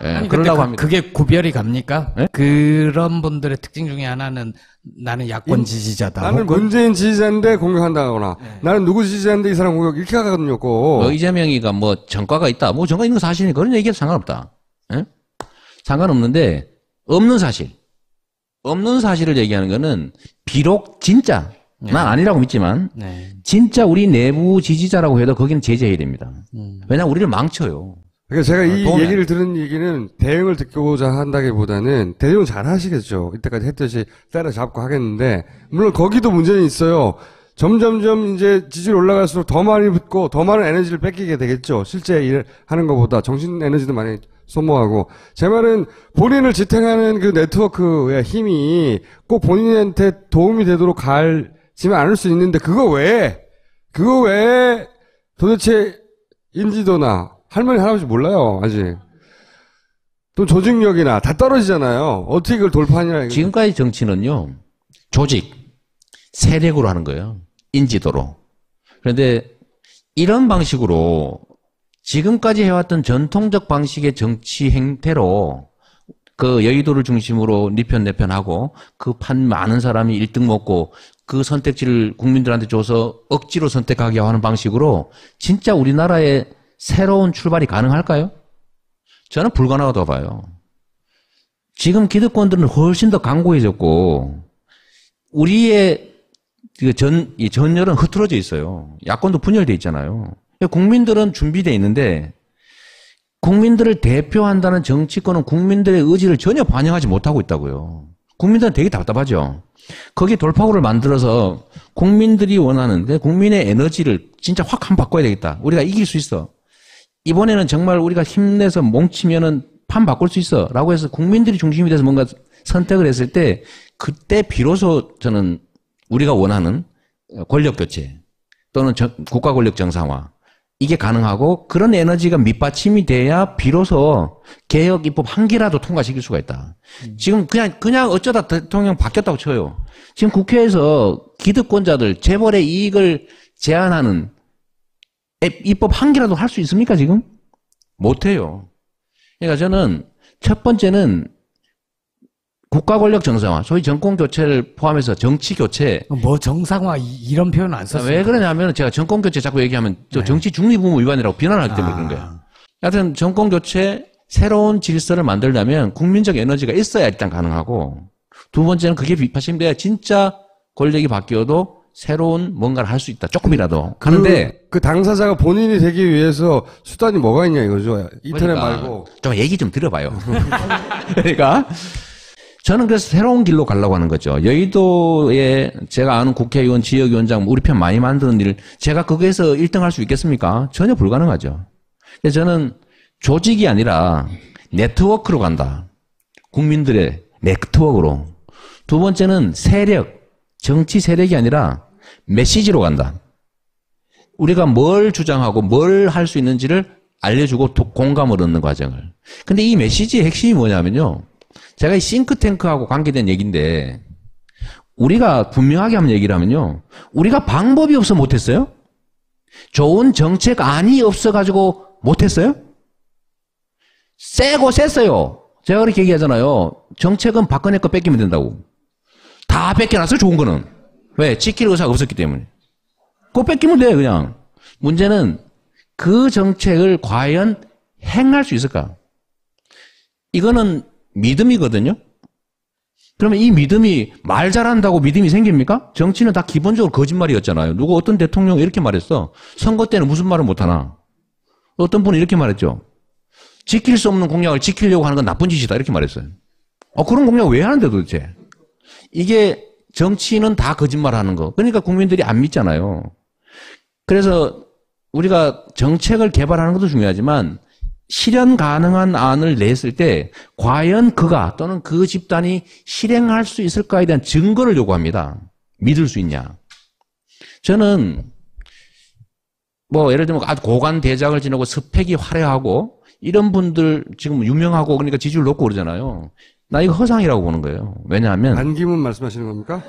예, 아니, 그러려고 합니다. 그게 구별이 갑니까? 네? 그런 분들의 특징 중에 하나는 나는 야권 지지자다. 나는 혹은 문재인 지지자인데 공격한다거나 나는 누구 지지자인데 이 사람 공격 이렇게 하거든요. 이재명이가 뭐 전과가 있다. 뭐 전과 있는 거 사실이니까 그런 얘기해도 상관없다. 예? 상관없는데 없는 사실. 없는 사실을 얘기하는 거는 비록 진짜 난 아니라고 믿지만 진짜 우리 내부 지지자라고 해도 거기는 제재해야 됩니다. 왜냐하면 우리를 망쳐요. 그러니까 제가 이 보면. 얘기를 들은 얘기는 대응을 듣고자 한다기보다는 대응을 잘 하시겠죠. 이때까지 했듯이 때려잡고 하겠는데 물론 거기도 문제는 있어요. 점점점 이제 지지율 올라갈수록 더 많이 붙고 더 많은 에너지를 뺏기게 되겠죠. 실제 일을 하는 것보다 정신 에너지도 많이 소모하고 제 말은 본인을 지탱하는 그 네트워크의 힘이 꼭 본인한테 도움이 되도록 갈지만 않을 수 있는데 그거 외에 도대체 인지도나 할머니 할아버지 몰라요 아직. 또 조직력이나 다 떨어지잖아요. 어떻게 그걸 돌파하냐. 지금까지 정치는요. 조직, 세력으로 하는 거예요. 인지도로. 그런데 이런 방식으로 지금까지 해왔던 전통적 방식의 정치 행태로 그 여의도를 중심으로 네 편 내 편 하고 그 판 많은 사람이 1등 먹고 그 선택지를 국민들한테 줘서 억지로 선택하게 하는 방식으로 진짜 우리나라의 새로운 출발이 가능할까요? 저는 불가능하다고 봐요. 지금 기득권들은 훨씬 더 강고해졌고 우리의 이 전열은 흐트러져 있어요. 야권도 분열돼 있잖아요. 국민들은 준비돼 있는데 국민들을 대표한다는 정치권은 국민들의 의지를 전혀 반영하지 못하고 있다고요. 국민들은 되게 답답하죠. 거기에 돌파구를 만들어서 국민들이 원하는데 국민의 에너지를 진짜 확 한번 바꿔야 되겠다. 우리가 이길 수 있어. 이번에는 정말 우리가 힘내서 뭉치면은 판 바꿀 수 있어. 라고 해서 국민들이 중심이 돼서 뭔가 선택을 했을 때 그때 비로소 저는 우리가 원하는 권력 교체 또는 국가 권력 정상화 이게 가능하고 그런 에너지가 밑받침이 돼야 비로소 개혁 입법 한 개라도 통과시킬 수가 있다. 지금 그냥 어쩌다 대통령 바뀌었다고 쳐요. 지금 국회에서 기득권자들 재벌의 이익을 제한하는 입법 한 개라도 할 수 있습니까 지금? 못해요. 그러니까 저는 첫 번째는 국가 권력 정상화, 소위 정권 교체를 포함해서 정치 교체. 뭐 정상화 이런 표현 안 썼어요. 왜 그러냐면 제가 정권 교체 자꾸 얘기하면 저 정치 중립 의무 위반이라고 비난하기 때문에 그런 거예요. 하여튼 정권 교체 새로운 질서를 만들려면 국민적 에너지가 있어야 일단 가능하고 두 번째는 그게 뒷받침돼야 진짜 권력이 바뀌어도 새로운 뭔가를 할 수 있다. 조금이라도. 하는데 그 당사자가 본인이 되기 위해서 수단이 뭐가 있냐 이거죠. 인터넷 말고. 좀 얘기 좀 들어봐요. 그러니까 저는 그래서 새로운 길로 가려고 하는 거죠. 여의도에 제가 아는 국회의원, 지역위원장 우리 편 많이 만드는 일 제가 거기에서 1등 할 수 있겠습니까? 전혀 불가능하죠. 그래서 저는 조직이 아니라 네트워크로 간다. 국민들의 네트워크로. 두 번째는 세력, 정치 세력이 아니라 메시지로 간다. 우리가 뭘 주장하고 뭘 할 수 있는지를 알려주고 공감을 얻는 과정을. 근데 이 메시지의 핵심이 뭐냐면요. 제가 이 싱크탱크하고 관계된 얘기인데 우리가 분명하게 한번 얘기를 하면요. 우리가 방법이 없어 못했어요? 좋은 정책안이 없어가지고 못했어요? 세고 셌어요. 제가 그렇게 얘기하잖아요. 정책은 박근혜 거 뺏기면 된다고. 다 뺏겨놨어요, 좋은 거는. 왜? 지킬 의사가 없었기 때문에. 그거 뺏기면 돼, 그냥. 문제는 그 정책을 과연 행할 수 있을까? 이거는 믿음이거든요? 그러면 이 믿음이 말 잘한다고 믿음이 생깁니까? 정치는 다 기본적으로 거짓말이었잖아요. 누구 어떤 대통령이 이렇게 말했어. 선거 때는 무슨 말을 못하나. 어떤 분은 이렇게 말했죠. 지킬 수 없는 공약을 지키려고 하는 건 나쁜 짓이다. 이렇게 말했어요. 그런 공약 왜 하는데 도대체? 이게 정치는 다 거짓말하는 거. 그러니까 국민들이 안 믿잖아요. 그래서 우리가 정책을 개발하는 것도 중요하지만 실현 가능한 안을 냈을 때 과연 그가 또는 그 집단이 실행할 수 있을까에 대한 증거를 요구합니다. 믿을 수 있냐. 저는 예를 들면 아주 고관 대작을 지내고 스펙이 화려하고 이런 분들 지금 유명하고 그러니까 지지율 높고 그러잖아요. 나 이거 허상이라고 보는 거예요. 왜냐하면 반기문 말씀하시는 겁니까?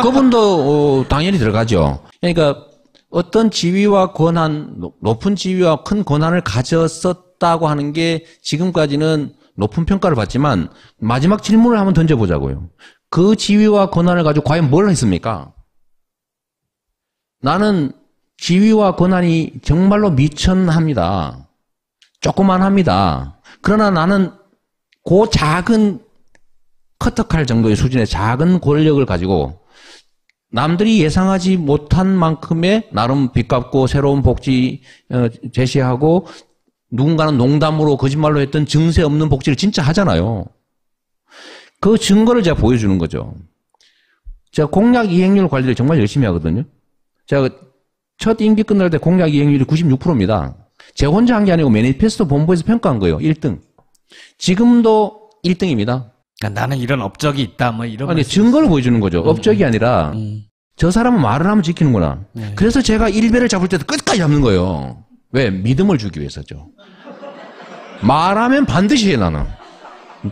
그분도 당연히 들어가죠. 그러니까 어떤 지위와 권한, 높은 지위와 큰 권한을 가졌었다고 하는 게 지금까지는 높은 평가를 받지만 마지막 질문을 한번 던져보자고요. 그 지위와 권한을 가지고 과연 뭘 했습니까? 나는 지위와 권한이 정말로 미천합니다. 조그만합니다. 그러나 나는 그 작은 커터칼 정도의 수준의 작은 권력을 가지고 남들이 예상하지 못한 만큼의 나름 빚갚고 새로운 복지 제시하고 누군가는 농담으로 거짓말로 했던 증세 없는 복지를 진짜 하잖아요. 그 증거를 제가 보여주는 거죠. 제가 공약 이행률 관리를 정말 열심히 하거든요. 제가 첫 임기 끝날 때 공약 이행률이 96%입니다. 제가 혼자 한 게 아니고 매니페스토 본부에서 평가한 거예요. 1등. 지금도 1등입니다. 그러니까 나는 이런 업적이 있다, 이런. 아니, 증거를 보여주는 거죠. 업적이 아니라, 저 사람은 말을 하면 지키는구나. 네. 그래서 제가 일배를 잡을 때도 끝까지 잡는 거예요. 왜? 믿음을 주기 위해서죠. 말하면 반드시 해, 나는.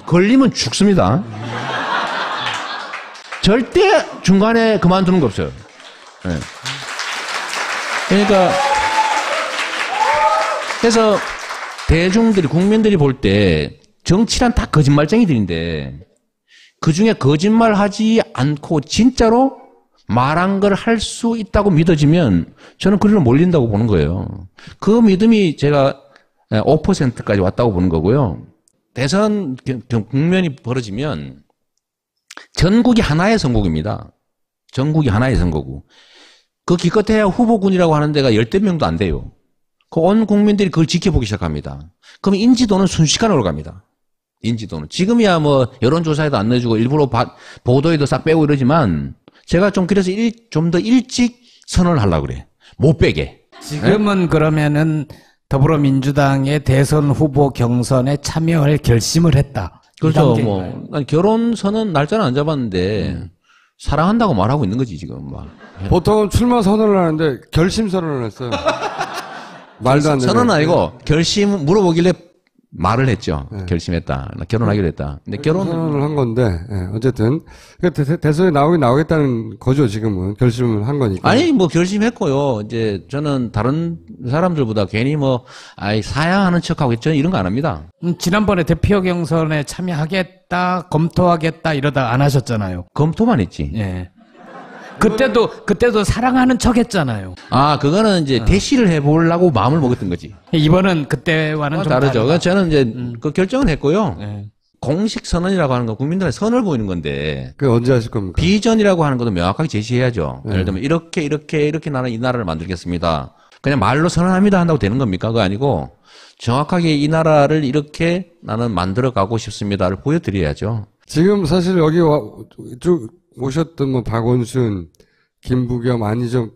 걸리면 죽습니다. 절대 중간에 그만두는 거 없어요. 네. 그러니까, 그래서 대중들이, 국민들이 볼 때, 정치란 다 거짓말쟁이들인데 그 중에 거짓말하지 않고 진짜로 말한 걸 할 수 있다고 믿어지면 저는 그리로 몰린다고 보는 거예요. 그 믿음이 제가 5%까지 왔다고 보는 거고요. 대선 국면이 벌어지면 전국이 하나의 선거구입니다. 전국이 하나의 선거구. 그 기껏해야 후보군이라고 하는 데가 10대 명도 안 돼요. 그 온 국민들이 그걸 지켜보기 시작합니다. 그럼 인지도는 순식간에 올라갑니다. 인지도는. 지금이야 여론조사에도 안 넣어주고 일부러 보도에도 싹 빼고 이러지만 제가 좀 그래서 좀 더 일찍 선언을 하려고 그래. 못 빼게. 지금은 네? 그러면은 더불어민주당의 대선 후보 경선에 참여할 결심을 했다. 그렇죠. 결혼선언 날짜는 안 잡았는데 사랑한다고 말하고 있는 거지 지금 막. 보통은 출마 선언을 하는데 결심 선언을 했어요. 말도 안 되는. 선언은 아니고 결심 물어보길래 말을 했죠. 네. 결심했다. 결혼하기로 했다. 근데 선언을 한 건데 어쨌든 대선에 나오겠다는 거죠. 지금은 결심을 한 거니까. 아니 결심했고요. 이제 저는 다른 사람들보다 괜히 사양하는 척하고 저는 이런 거 안 합니다. 지난번에 대표 경선에 참여하겠다, 검토하겠다 이러다 안 하셨잖아요. 검토만 했지. 예. 그때도 사랑하는 척 했잖아요. 그거는 이제 대시를 해보려고 마음을 먹었던 거지. 이번은 그때와는 좀 다르죠. 다르다. 저는 이제 그 결정은 했고요. 네. 공식 선언이라고 하는 건 국민들한테 선을 보이는 건데. 그게 언제 하실 겁니까? 비전이라고 하는 것도 명확하게 제시해야죠. 예를 들면 이렇게 나는 이 나라를 만들겠습니다. 그냥 말로 선언합니다 한다고 되는 겁니까? 그거 아니고 정확하게 이 나라를 이렇게 나는 만들어가고 싶습니다를 보여드려야죠. 지금 사실 여기 쭉 오셨던 박원순, 김부겸, 안희정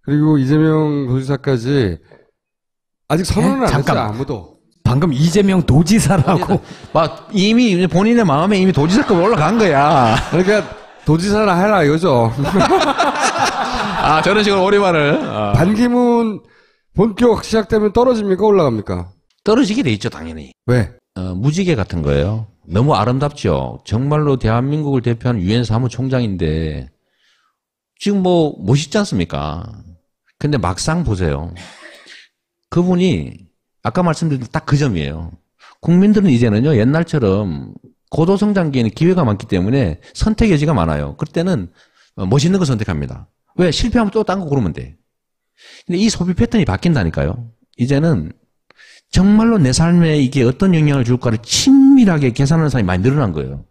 그리고 이재명 도지사까지 아직 선언을 안 했어요. 아무도. 방금 이재명 도지사라고. 이미 본인의 마음에 이미 도지사급 올라간 거야. 그러니까 도지사나 해라 이거죠. 저런 식으로 오리발을. 본격 시작되면 떨어집니까? 올라갑니까? 떨어지게 돼 있죠, 당연히. 왜? 무지개 같은 거예요. 너무 아름답죠. 정말로 대한민국을 대표하는 유엔 사무총장인데 지금 뭐 멋있지 않습니까? 근데 막상 보세요. 그분이 아까 말씀드린 딱 그 점이에요. 국민들은 이제는요, 옛날처럼 고도성장기에는 기회가 많기 때문에 선택 여지가 많아요. 그때는 멋있는 거 선택합니다. 왜? 실패하면 또 딴 거 고르면 돼. 근데 이 소비 패턴이 바뀐다니까요. 이제는 정말로 내 삶에 이게 어떤 영향을 줄까를 친밀하게 계산하는 사람이 많이 늘어난 거예요.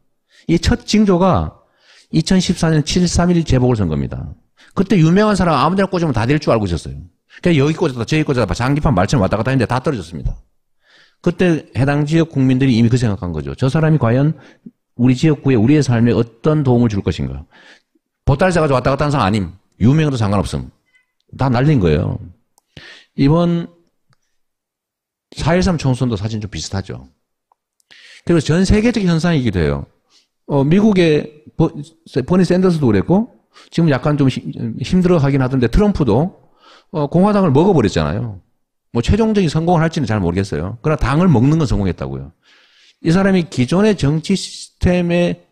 이 첫 징조가 2014년 7.3.1 재보궐선거입니다. 그때 유명한 사람 아무 데나 꽂으면 다 될 줄 알고 있었어요. 그러니까 여기 꽂았다 저기 꽂았다 장기판 말처럼 왔다 갔다 했는데 다 떨어졌습니다. 그때 해당 지역 국민들이 이미 그 생각한 거죠. 저 사람이 과연 우리 지역구에 우리의 삶에 어떤 도움을 줄 것인가. 보따리 싸가지고 왔다 갔다 하는 사람 아님. 유명해도 상관없음. 다 날린 거예요. 이번 4.13 총선도 사실 좀 비슷하죠. 그리고 전 세계적 현상이기도 해요. 미국의 버니 샌더스도 그랬고, 지금 약간 좀 힘들어 하긴 하던데 트럼프도 공화당을 먹어버렸잖아요. 뭐 최종적인 성공을 할지는 잘 모르겠어요. 그러나 당을 먹는 건 성공했다고요. 이 사람이 기존의 정치 시스템의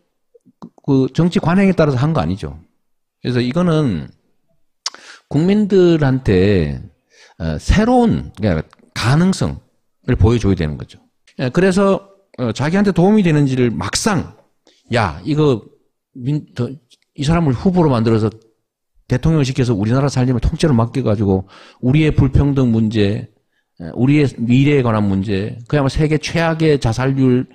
그 정치 관행에 따라서 한 거 아니죠. 그래서 이거는 국민들한테 새로운 가능성을 보여줘야 되는 거죠. 그래서 자기한테 도움이 되는지를 막상 야 이거 이 사람을 후보로 만들어서 대통령을 시켜서 우리나라 살림을 통째로 맡겨가지고 우리의 불평등 문제, 우리의 미래에 관한 문제, 그야말로 세계 최악의 자살률,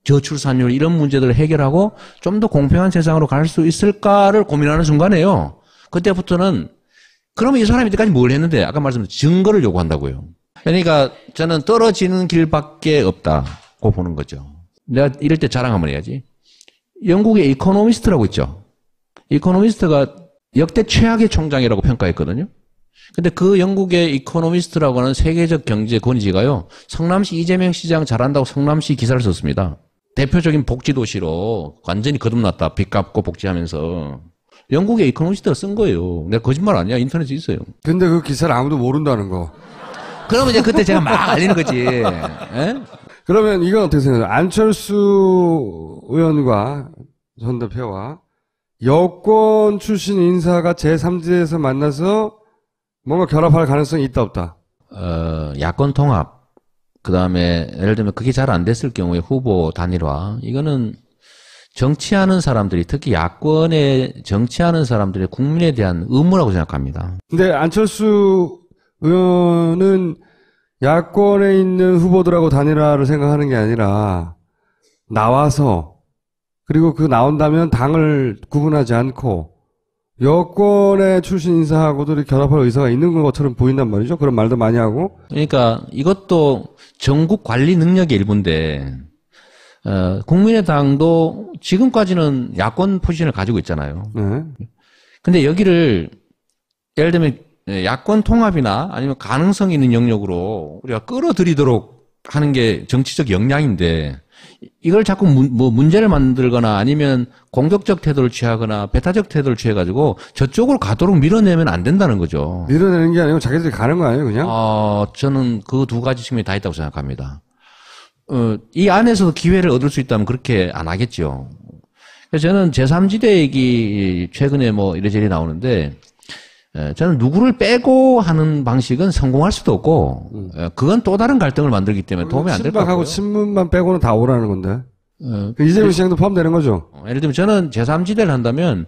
저출산율 이런 문제들을 해결하고 좀 더 공평한 세상으로 갈 수 있을까를 고민하는 순간에요. 그때부터는 그러면 이 사람이 이때까지 뭘 했는데 아까 말씀드린 증거를 요구한다고요. 그러니까 저는 떨어지는 길밖에 없다고 보는 거죠. 내가 이럴 때 자랑 한번 해야지. 영국의 이코노미스트라고 있죠. 이코노미스트가 역대 최악의 총장이라고 평가했거든요. 근데 그 영국의 이코노미스트라고 하는 세계적 경제 권위지가요, 성남시 이재명 시장 잘한다고 성남시 기사를 썼습니다. 대표적인 복지도시로 완전히 거듭났다. 빚 갚고 복지하면서. 영국의 이코노미스트가 쓴 거예요. 내가 거짓말 아니야. 인터넷에 있어요. 근데 그 기사를 아무도 모른다는 거. 그러면 이제 그때 제가 막 알리는 거지. 에? 그러면 이건 어떻게 생각해요? 안철수 의원과 전 대표와 여권 출신 인사가 제3지대에서 만나서 뭔가 결합할 가능성이 있다 없다? 야권 통합, 그 다음에 예를 들면 그게 잘 안 됐을 경우에 후보 단일화, 이거는 정치하는 사람들이, 특히 야권에 정치하는 사람들의 국민에 대한 의무라고 생각합니다. 근데 안철수 의원은 야권에 있는 후보들하고 단일화를 생각하는 게 아니라 나와서, 그리고 그 나온다면 당을 구분하지 않고 여권의 출신 인사하고도 결합할 의사가 있는 것처럼 보인단 말이죠. 그런 말도 많이 하고. 그러니까 이것도 전국 관리 능력의 일부인데, 국민의당도 지금까지는 야권 포지션을 가지고 있잖아요. 네. 근데 여기를 예를 들면 야권 통합이나 아니면 가능성 있는 영역으로 우리가 끌어들이도록 하는 게 정치적 역량인데, 이걸 자꾸 문제를 만들거나 아니면 공격적 태도를 취하거나 배타적 태도를 취해가지고 저쪽으로 가도록 밀어내면 안 된다는 거죠. 밀어내는 게 아니고 자기들이 가는 거 아니에요, 그냥? 저는 그 두 가지 측면이 다 있다고 생각합니다. 이 안에서도 기회를 얻을 수 있다면 그렇게 안 하겠죠. 그래서 저는 제3지대 얘기 최근에 뭐 이래저래 나오는데, 저는 누구를 빼고 하는 방식은 성공할 수도 없고, 그건 또 다른 갈등을 만들기 때문에 도움이 안 될 것 같고요. 친박하고 친문만 빼고는 다 오라는 건데. 이재명 시장도 포함되는 거죠. 예를 들면 저는 제3지대를 한다면,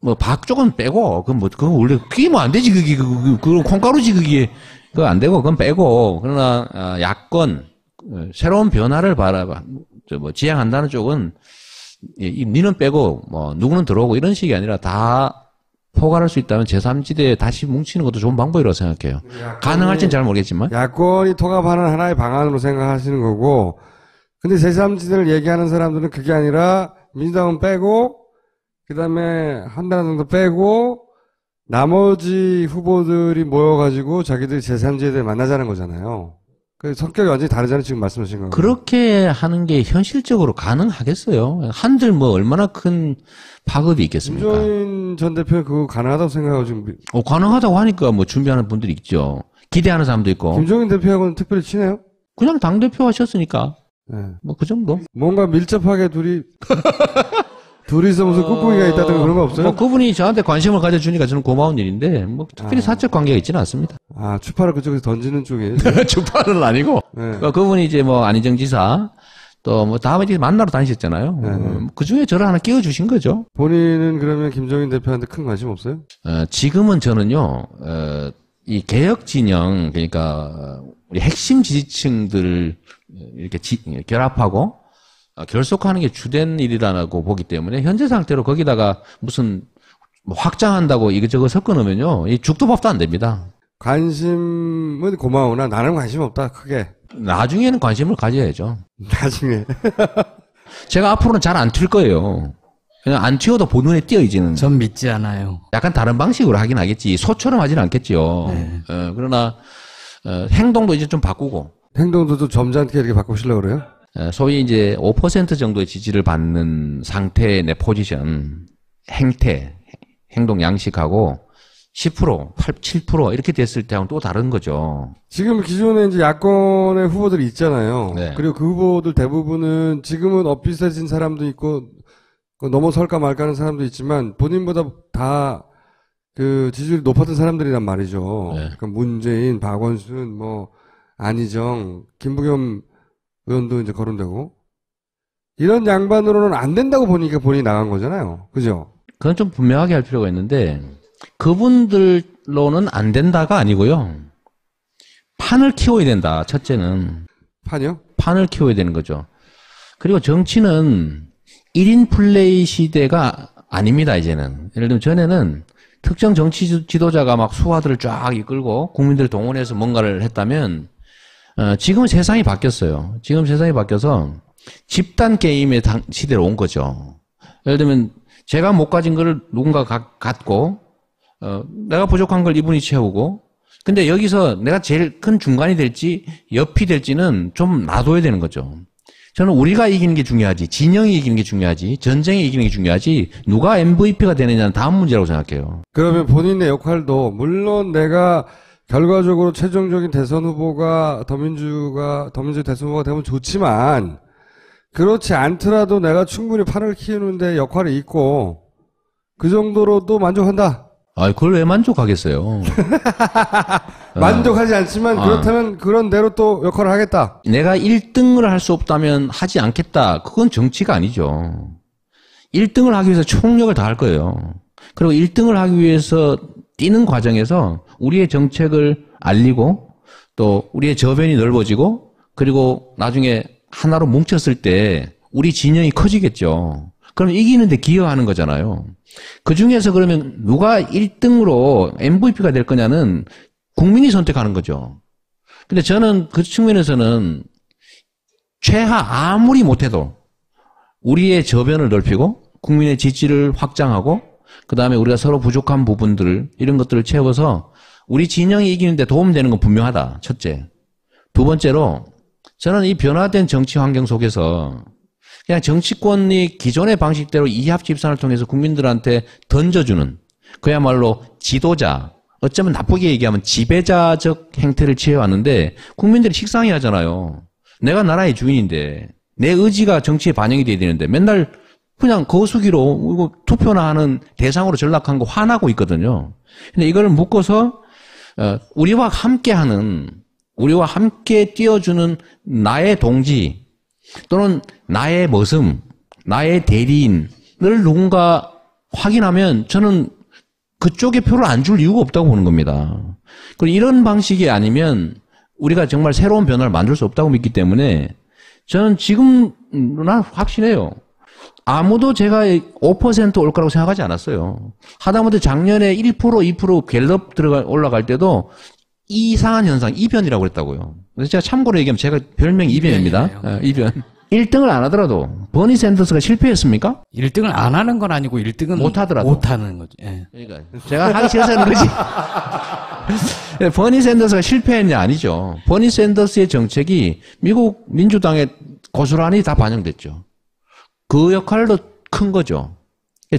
뭐 박쪽은 빼고, 그건 원래 그게 뭐 안 되지, 그건 콩가루지, 그거 안 되고, 그건 빼고, 그러나 야권 새로운 변화를 지향한다는 쪽은 니는 빼고 뭐 누구는 들어오고 이런 식이 아니라 다 포괄할 수 있다면 제3지대에 다시 뭉치는 것도 좋은 방법이라고 생각해요. 가능할지는 잘 모르겠지만. 야권이 통합하는 하나의 방안으로 생각하시는 거고, 근데 제3지대를 얘기하는 사람들은 그게 아니라 민주당은 빼고, 그 다음에 한나라당도 빼고, 나머지 후보들이 모여가지고 자기들이 제3지대에 만나자는 거잖아요. 그 성격이 완전히 다르잖아요. 지금 말씀하신 거. 그렇게 하는 게 현실적으로 가능하겠어요? 한들 뭐 얼마나 큰 파급이 있겠습니까? 김종인 전 대표는 그거 가능하다고 생각하고 지금. 가능하다고 하니까 뭐 준비하는 분들이 있죠. 기대하는 사람도 있고. 김종인 대표하고는 특별히 친해요? 그냥 당대표 하셨으니까. 네. 뭐 그 정도? 뭔가 밀접하게 둘이서 무슨 꿍꿍이가 있다든가 그런 거 없어요? 뭐 그분이 저한테 관심을 가져주니까 저는 고마운 일인데, 뭐 특별히 사적 관계가 있지는 않습니다. 아, 추파를 그쪽에서 던지는 쪽에. 주파는 아니고. 네. 그러니까 그분이 이제 뭐 안희정 지사, 또 뭐 다음에 이제 만나러 다니셨잖아요. 네. 그 중에 저를 하나 끼워주신 거죠. 본인은 그러면 김종인 대표한테 큰 관심 없어요? 지금은 저는요, 이 개혁 진영, 그러니까 우리 핵심 지지층들을 이렇게 결합하고 결속하는 게 주된 일이라고 보기 때문에 현재 상태로 거기다가 무슨 뭐 확장한다고 이것저것 섞어 놓으면요, 이 죽도 밥도 안 됩니다. 관심은 고마우나 나는 관심 없다, 크게. 나중에는 관심을 가져야죠. 나중에. 제가 앞으로는 잘 안 튈 거예요. 그냥 안 튀어도 본눈에 띄어 이제는. 전 믿지 않아요. 약간 다른 방식으로 하긴 하겠지. 소처럼 하진 않겠죠. 네. 그러나 행동도 이제 좀 바꾸고. 행동도 좀 점잖게 이렇게 바꾸시려고 그래요? 소위 이제 5% 정도의 지지를 받는 상태의 내 포지션, 행태, 행동 양식하고 10%, 7% 이렇게 됐을 때하고는 또 다른 거죠. 지금 기존에 이제 야권의 후보들이 있잖아요. 네. 그리고 그 후보들 대부분은 지금은 엇비슷해진 사람도 있고, 넘어설까 말까 하는 사람도 있지만, 본인보다 다 그 지지율이 높았던 사람들이란 말이죠. 네. 그러니까 문재인, 박원순, 안희정, 김부겸 의원도 이제 거론되고, 이런 양반으로는 안 된다고 보니까 본인이 나간 거잖아요. 그죠? 그건 좀 분명하게 할 필요가 있는데, 그분들로는 안 된다가 아니고요. 판을 키워야 된다, 첫째는. 판이요? 판을 키워야 되는 거죠. 그리고 정치는 1인 플레이 시대가 아닙니다, 이제는. 예를 들면 전에는 특정 정치 지도자가 막 수하들을 쫙 이끌고 국민들을 동원해서 뭔가를 했다면, 지금은 세상이 바뀌었어요. 지금 세상이 바뀌어서 집단 게임의 시대로 온 거죠. 예를 들면 제가 못 가진 걸 누군가 갖고, 내가 부족한 걸 이분이 채우고, 근데 여기서 내가 제일 큰 중간이 될지 옆이 될지는 좀 놔둬야 되는 거죠. 저는 우리가 이기는 게 중요하지, 진영이 이기는 게 중요하지, 전쟁이 이기는 게 중요하지, 누가 MVP가 되느냐는 다음 문제라고 생각해요. 그러면 본인의 역할도, 물론 내가 결과적으로 최종적인 대선 후보가 더민주 대선 후보가 되면 좋지만, 그렇지 않더라도 내가 충분히 판을 키우는데 역할이 있고, 그 정도로도 만족한다. 그걸 왜 만족하겠어요? 만족하지 않지만 그렇다면 그런 대로 또 역할을 하겠다. 내가 1등을 할 수 없다면 하지 않겠다. 그건 정치가 아니죠. 1등을 하기 위해서 총력을 다할 거예요. 그리고 1등을 하기 위해서 뛰는 과정에서 우리의 정책을 알리고 또 우리의 저변이 넓어지고 그리고 나중에 하나로 뭉쳤을 때 우리 진영이 커지겠죠. 그럼 이기는데 기여하는 거잖아요. 그 중에서 그러면 누가 1등으로 MVP가 될 거냐는 국민이 선택하는 거죠. 근데 저는 그 측면에서는 최하 아무리 못해도 우리의 저변을 넓히고 국민의 지지를 확장하고 그 다음에 우리가 서로 부족한 부분들 이런 것들을 채워서 우리 진영이 이기는데 도움되는 건 분명하다. 첫째. 두 번째로 저는 이 변화된 정치 환경 속에서 그냥 정치권이 기존의 방식대로 이합 집산을 통해서 국민들한테 던져주는 그야말로 지도자, 어쩌면 나쁘게 얘기하면 지배자적 행태를 취해왔는데 국민들이 식상해 하잖아요. 내가 나라의 주인인데 내 의지가 정치에 반영이 돼야 되는데 맨날 그냥 거수기로 이거 투표나 하는 대상으로 전락한 거 화나고 있거든요. 근데 이걸 묶어서 우리와 함께하는, 우리와 함께 뛰어주는 나의 동지 또는 나의 머슴, 나의 대리인을 누군가 확인하면 저는 그쪽에 표를 안 줄 이유가 없다고 보는 겁니다. 그리고 이런 방식이 아니면 우리가 정말 새로운 변화를 만들 수 없다고 믿기 때문에 저는 지금 난 확신해요. 아무도 제가 5% 올 거라고 생각하지 않았어요. 하다못해 작년에 1%, 2% 갤럽 올라갈 때도 이상한 현상, 이변이라고 그랬다고요. 그래서 제가 참고로 얘기하면 제가 별명이 이변입니다. 이변. 1등을 안 하더라도 버니 샌더스가 실패했습니까? 1등을 안 하는 건 아니고 1등은 못 하더라도. 못 하는 거죠. 예. 그러니까 제가 하기 싫어서 하는 거지. 버니 샌더스가 실패했냐? 아니죠. 버니 샌더스의 정책이 미국 민주당에 고스란히 다 반영됐죠. 그 역할도 큰 거죠.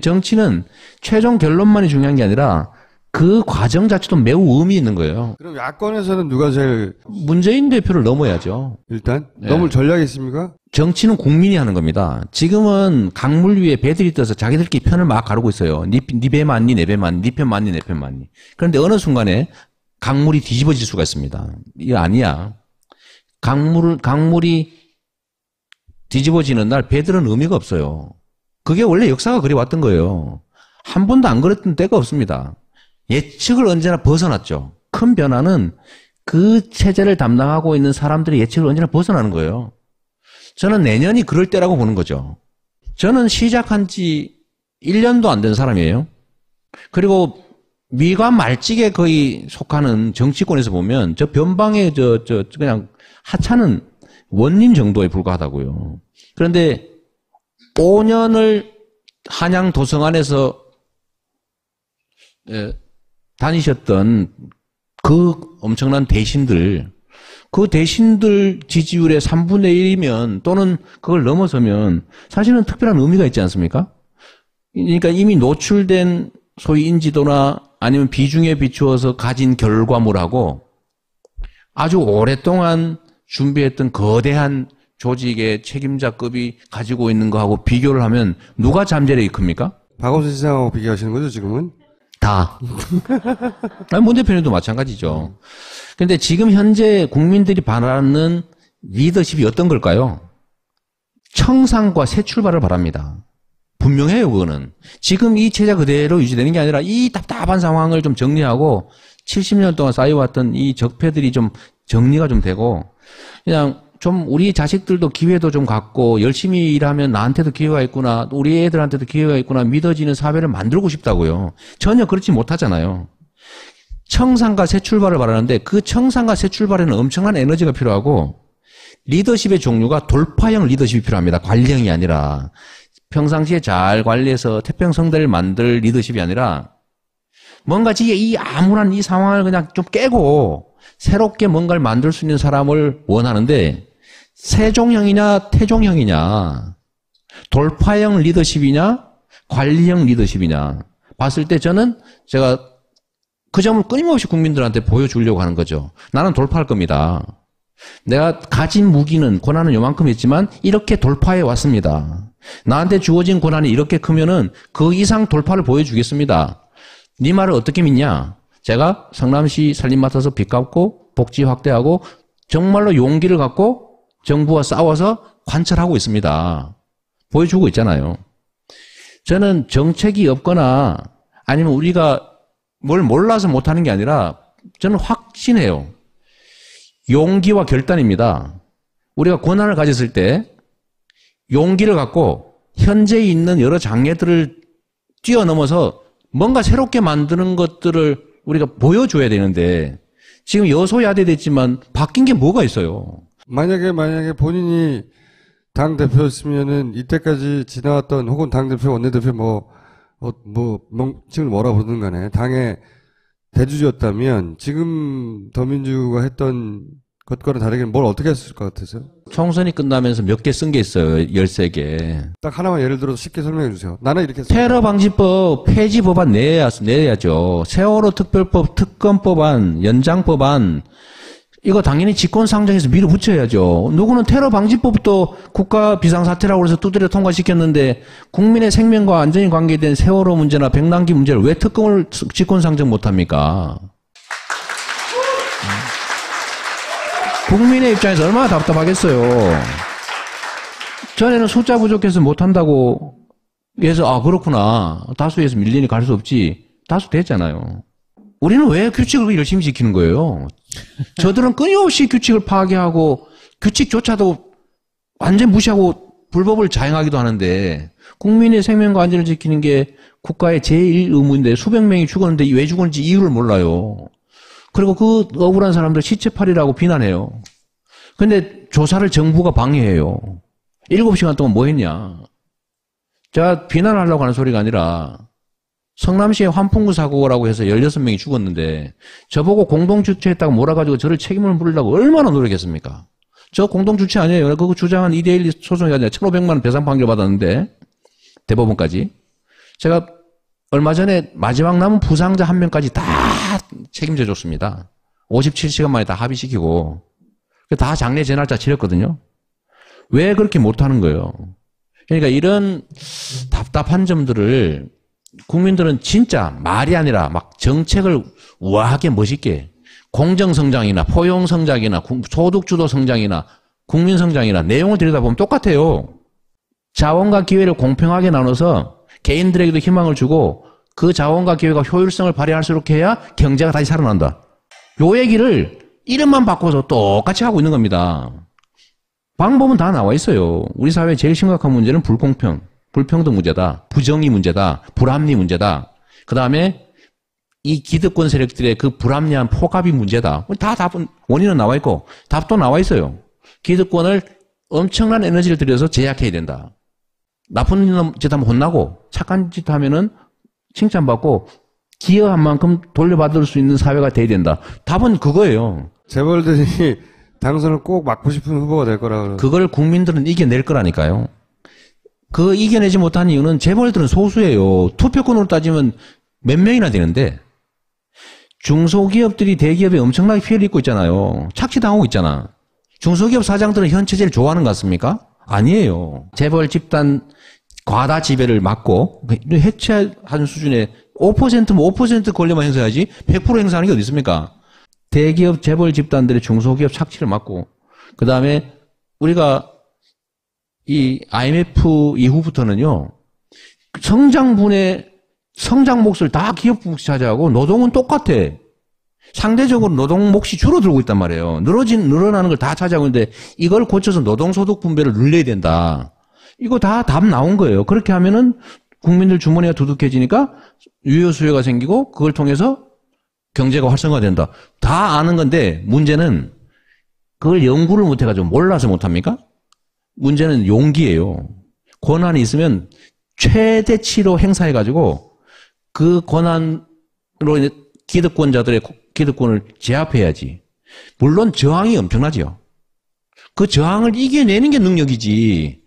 정치는 최종 결론만이 중요한 게 아니라 그 과정 자체도 매우 의미 있는 거예요. 그럼 야권에서는 누가 제일 문재인 대표를 넘어야죠. 일단 네. 넘을 전략이 있습니까? 정치는 국민이 하는 겁니다. 지금은 강물 위에 배들이 떠서 자기들끼리 편을 막 가르고 있어요. 니 배 맞니, 내 배 맞니, 니 편 맞니, 내 편 맞니. 그런데 어느 순간에 강물이 뒤집어질 수가 있습니다. 이거 아니야. 강물이 뒤집어지는 날 배들은 의미가 없어요. 그게 원래 역사가 그래 왔던 거예요. 한 번도 안 그랬던 때가 없습니다. 예측을 언제나 벗어났죠. 큰 변화는 그 체제를 담당하고 있는 사람들의 예측을 언제나 벗어나는 거예요. 저는 내년이 그럴 때라고 보는 거죠. 저는 시작한 지 1년도 안 된 사람이에요. 그리고 미관 말직에 거의 속하는 정치권에서 보면 저 변방의 그냥 하찮은 원님 정도에 불과하다고요. 그런데 5년을 한양 도성안에서 다니셨던 그 엄청난 대신들, 그 대신들 지지율의 3분의 1이면 또는 그걸 넘어서면 사실은 특별한 의미가 있지 않습니까? 그러니까 이미 노출된 소위 인지도나 아니면 비중에 비추어서 가진 결과물하고 아주 오랫동안 준비했던 거대한 조직의 책임자급이 가지고 있는 거하고 비교를 하면 누가 잠재력이 큽니까? 박원순 시장하고 비교하시는 거죠, 지금은? 다. 문 대표님도 마찬가지죠. 그런데 지금 현재 국민들이 바라는 리더십이 어떤 걸까요? 청산과 새 출발을 바랍니다. 분명해요, 그거는. 지금 이 체제 그대로 유지되는 게 아니라 이 답답한 상황을 좀 정리하고 70년 동안 쌓여왔던 이 적폐들이 좀 정리가 좀 되고 그냥 좀 우리 자식들도 기회도 좀 갖고 열심히 일하면 나한테도 기회가 있구나, 우리 애들한테도 기회가 있구나 믿어지는 사회를 만들고 싶다고요. 전혀 그렇지 못하잖아요. 청산과 새 출발을 바라는데 그 청산과 새 출발에는 엄청난 에너지가 필요하고 리더십의 종류가 돌파형 리더십이 필요합니다. 관리형이 아니라. 평상시에 잘 관리해서 태평성대를 만들 리더십이 아니라 뭔가 이 암울한 이 상황을 그냥 좀 깨고 새롭게 뭔가를 만들 수 있는 사람을 원하는데 세종형이냐 태종형이냐 돌파형 리더십이냐 관리형 리더십이냐 봤을 때 저는 제가 그 점을 끊임없이 국민들한테 보여주려고 하는 거죠. 나는 돌파할 겁니다. 내가 가진 무기는 권한은 요만큼 있지만 이렇게 돌파해 왔습니다. 나한테 주어진 권한이 이렇게 크면은 그 이상 돌파를 보여주겠습니다. 네 말을 어떻게 믿냐? 제가 성남시 살림 맡아서 빚 갚고 복지 확대하고 정말로 용기를 갖고 정부와 싸워서 관철하고 있습니다. 보여주고 있잖아요. 저는 정책이 없거나 아니면 우리가 뭘 몰라서 못하는 게 아니라 저는 확신해요. 용기와 결단입니다. 우리가 권한을 가졌을 때 용기를 갖고 현재 있는 여러 장애들을 뛰어넘어서 뭔가 새롭게 만드는 것들을 우리가 보여줘야 되는데 지금 여소야대됐지만 바뀐 게 뭐가 있어요? 만약에 본인이 당대표였으면은 이때까지 지나왔던 혹은 당대표, 원내대표 지금 뭐라 부르든 간에 당의 대주주였다면 지금 더민주가 했던 것과는 다르게 뭘 어떻게 했을 것 같으세요? 총선이 끝나면서 몇 개 쓴 게 있어요. 13개. 딱 하나만 예를 들어서 쉽게 설명해 주세요. 나는 이렇게 했습니다. 테러 방지법 폐지 법안 내야죠. 세월호 특별법, 특검법안, 연장법안 이거 당연히 직권상정해서 밀어붙여야죠. 누구는 테러 방지법도 국가 비상사태라고 해서 두드려 통과시켰는데 국민의 생명과 안전이 관계된 세월호 문제나 백남기 문제를 왜 특검을 직권상정 못합니까? 국민의 입장에서 얼마나 답답하겠어요. 전에는 숫자 부족해서 못한다고 해서 그렇구나. 다수에서 밀리니 갈 수 없지. 다수 됐잖아요. 우리는 왜 규칙을 열심히 지키는 거예요? 저들은 끊임없이 규칙을 파괴하고 규칙조차도 완전 무시하고 불법을 자행하기도 하는데 국민의 생명과 안전을 지키는 게 국가의 제일 의무인데 수백 명이 죽었는데 왜 죽었는지 이유를 몰라요. 그리고 그 억울한 사람들 시체팔이라고 비난해요. 근데 조사를 정부가 방해해요. 7시간 동안 뭐 했냐. 제가 비난하려고 하는 소리가 아니라 성남시의 환풍구 사고라고 해서 16명이 죽었는데 저보고 공동주체했다고 몰아가지고 저를 책임을 물으려고 얼마나 노력했습니까? 저 공동주체 아니에요. 그거 주장한 2대1 소송이 아니라 1,500만 원 배상 판결 받았는데 대법원까지. 제가 얼마 전에 마지막 남은 부상자 한 명까지 다 책임져 줬습니다. 57시간 만에 다 합의시키고 다 장례 재날짜 치렀거든요. 왜 그렇게 못하는 거예요? 그러니까 이런 답답한 점들을 국민들은 진짜 말이 아니라 막 정책을 우아하게 멋있게 공정성장이나 포용성장이나 소득주도 성장이나 국민성장이나 내용을 들여다보면 똑같아요. 자원과 기회를 공평하게 나눠서 개인들에게도 희망을 주고 그 자원과 기회가 효율성을 발휘할수록 해야 경제가 다시 살아난다. 요 얘기를 이름만 바꿔서 똑같이 하고 있는 겁니다. 방법은 다 나와 있어요. 우리 사회의 제일 심각한 문제는 불평등 문제다. 부정의 문제다. 불합리 문제다. 그 다음에 이 기득권 세력들의 그 불합리한 포갑이 문제다. 다 답은, 원인은 나와 있고 답도 나와 있어요. 기득권을 엄청난 에너지를 들여서 제약해야 된다. 나쁜 짓 하면 혼나고 착한 짓 하면은 칭찬받고 기여한 만큼 돌려받을 수 있는 사회가 돼야 된다. 답은 그거예요. 재벌들이 당선을 꼭 맡고 싶은 후보가 될 거라. 그걸 국민들은 이겨낼 거라니까요. 그 이겨내지 못한 이유는 재벌들은 소수예요. 투표권으로 따지면 몇 명이나 되는데 중소기업들이 대기업에 엄청나게 피해를 입고 있잖아요. 착취당하고 있잖아. 중소기업 사장들은 현 체제를 좋아하는 것 같습니까? 아니에요. 재벌 집단 과다 지배를 막고 해체하는 수준의 5%면 5% 권리만 행사하지 100% 행사하는 게 어디 있습니까? 대기업 재벌 집단들의 중소기업 착취를 막고 그 다음에 우리가 이 IMF 이후부터는요 성장분의 성장 몫을 다 기업 몫이 차지하고 노동은 똑같아. 상대적으로 노동 몫이 줄어들고 있단 말이에요. 늘어나는 걸 다 차지하고 있는데 이걸 고쳐서 노동소득 분배를 늘려야 된다. 이거 다 답 나온 거예요. 그렇게 하면은 국민들 주머니가 두둑해지니까 유효 수요가 생기고 그걸 통해서 경제가 활성화된다. 다 아는 건데 문제는 그걸 연구를 못해가지고 몰라서 못합니까? 문제는 용기예요. 권한이 있으면 최대치로 행사해가지고 그 권한으로 기득권자들의 기득권을 제압해야지. 물론 저항이 엄청나죠. 그 저항을 이겨내는 게 능력이지.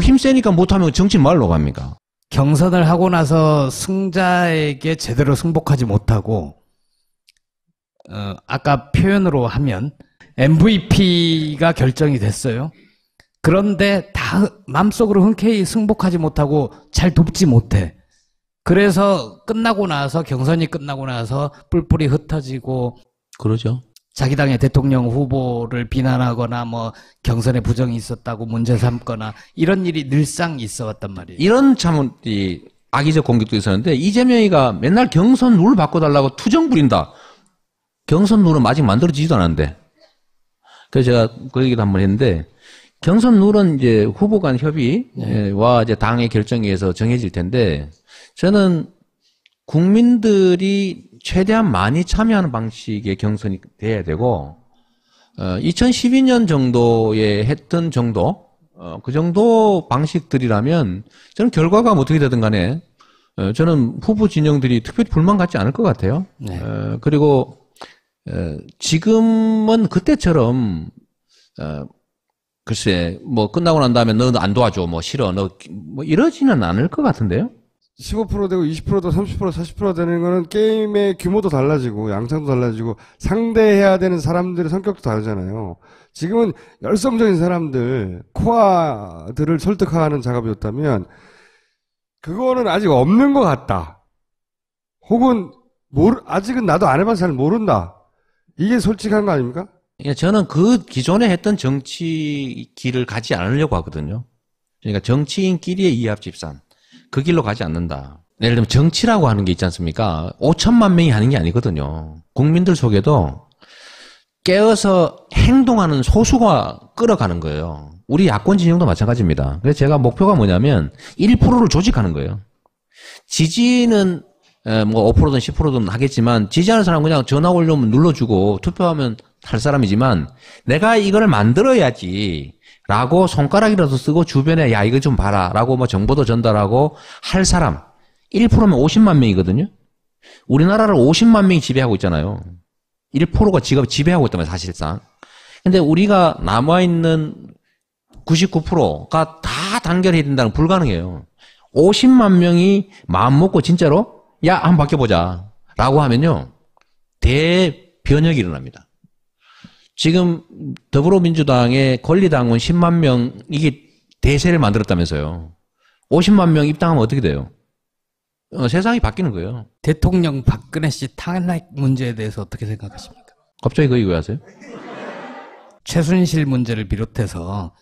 힘세니까 못하면 정치 말로 갑니까? 경선을 하고 나서 승자에게 제대로 승복하지 못하고 아까 표현으로 하면 MVP가 결정이 됐어요. 그런데 다 마음속으로 흔쾌히 승복하지 못하고 잘 돕지 못해. 그래서 경선이 끝나고 나서 뿔뿔이 흩어지고 그러죠. 자기 당의 대통령 후보를 비난하거나 뭐 경선에 부정이 있었다고 문제 삼거나 이런 일이 늘상 있어 왔단 말이에요. 이런 참 악의적 공격도 있었는데 이재명이가 맨날 경선 룰 바꿔달라고 투정 부린다. 경선 룰은 아직 만들어지지도 않았는데. 그래서 제가 그 얘기도 한번 했는데 경선 룰은 이제 후보 간 협의와 이제 당의 결정에 의해서 정해질 텐데 저는 국민들이 최대한 많이 참여하는 방식의 경선이 돼야 되고 2012년 정도에 했던 정도 그 정도 방식들이라면 저는 결과가 어떻게 되든 간에 저는 후보 진영들이 특별히 불만 갖지 않을 것 같아요. 네. 그리고 지금은 그때처럼 글쎄 뭐 끝나고 난 다음에 너 안 도와줘 뭐 싫어 너 뭐 이러지는 않을 것 같은데요. 15% 되고 20%도 30% 40% 되는 거는 게임의 규모도 달라지고 양상도 달라지고 상대해야 되는 사람들의 성격도 다르잖아요. 지금은 열성적인 사람들 코아들을 설득하는 작업이었다면 그거는 아직 없는 것 같다. 혹은 아직은 나도 안 해봐서 잘 모른다. 이게 솔직한 거 아닙니까? 저는 그 기존에 했던 정치 길을 가지 않으려고 하거든요. 그러니까 정치인끼리의 이합집산 그 길로 가지 않는다. 예를 들면 정치라고 하는 게 있지 않습니까? 5천만 명이 하는 게 아니거든요. 국민들 속에도 깨어서 행동하는 소수가 끌어가는 거예요. 우리 야권 진영도 마찬가지입니다. 그래서 제가 목표가 뭐냐면 1%를 조직하는 거예요. 지지는 뭐 5%든 10%든 하겠지만 지지하는 사람은 그냥 전화 올려면 눌러주고 투표하면 할 사람이지만 내가 이걸 만들어야지 라고 손가락이라도 쓰고 주변에 야 이거 좀 봐라 라고 뭐 정보도 전달하고 할 사람 1%면 50만 명이거든요. 우리나라를 50만 명이 지배하고 있잖아요. 1%가 지배하고 있단 말이에요, 사실상. 근데 우리가 남아있는 99%가 다 단결해야 된다는 건 불가능해요. 50만 명이 마음 먹고 진짜로 야, 한번 바뀌어보자 라고 하면요. 대변혁이 일어납니다. 지금 더불어민주당의 권리당원 10만 명 이게 대세를 만들었다면서요. 50만 명 입당하면 어떻게 돼요? 세상이 바뀌는 거예요. 대통령 박근혜 씨 탄핵 문제에 대해서 어떻게 생각하십니까? 갑자기 그 얘기 왜 하세요? 최순실 문제를 비롯해서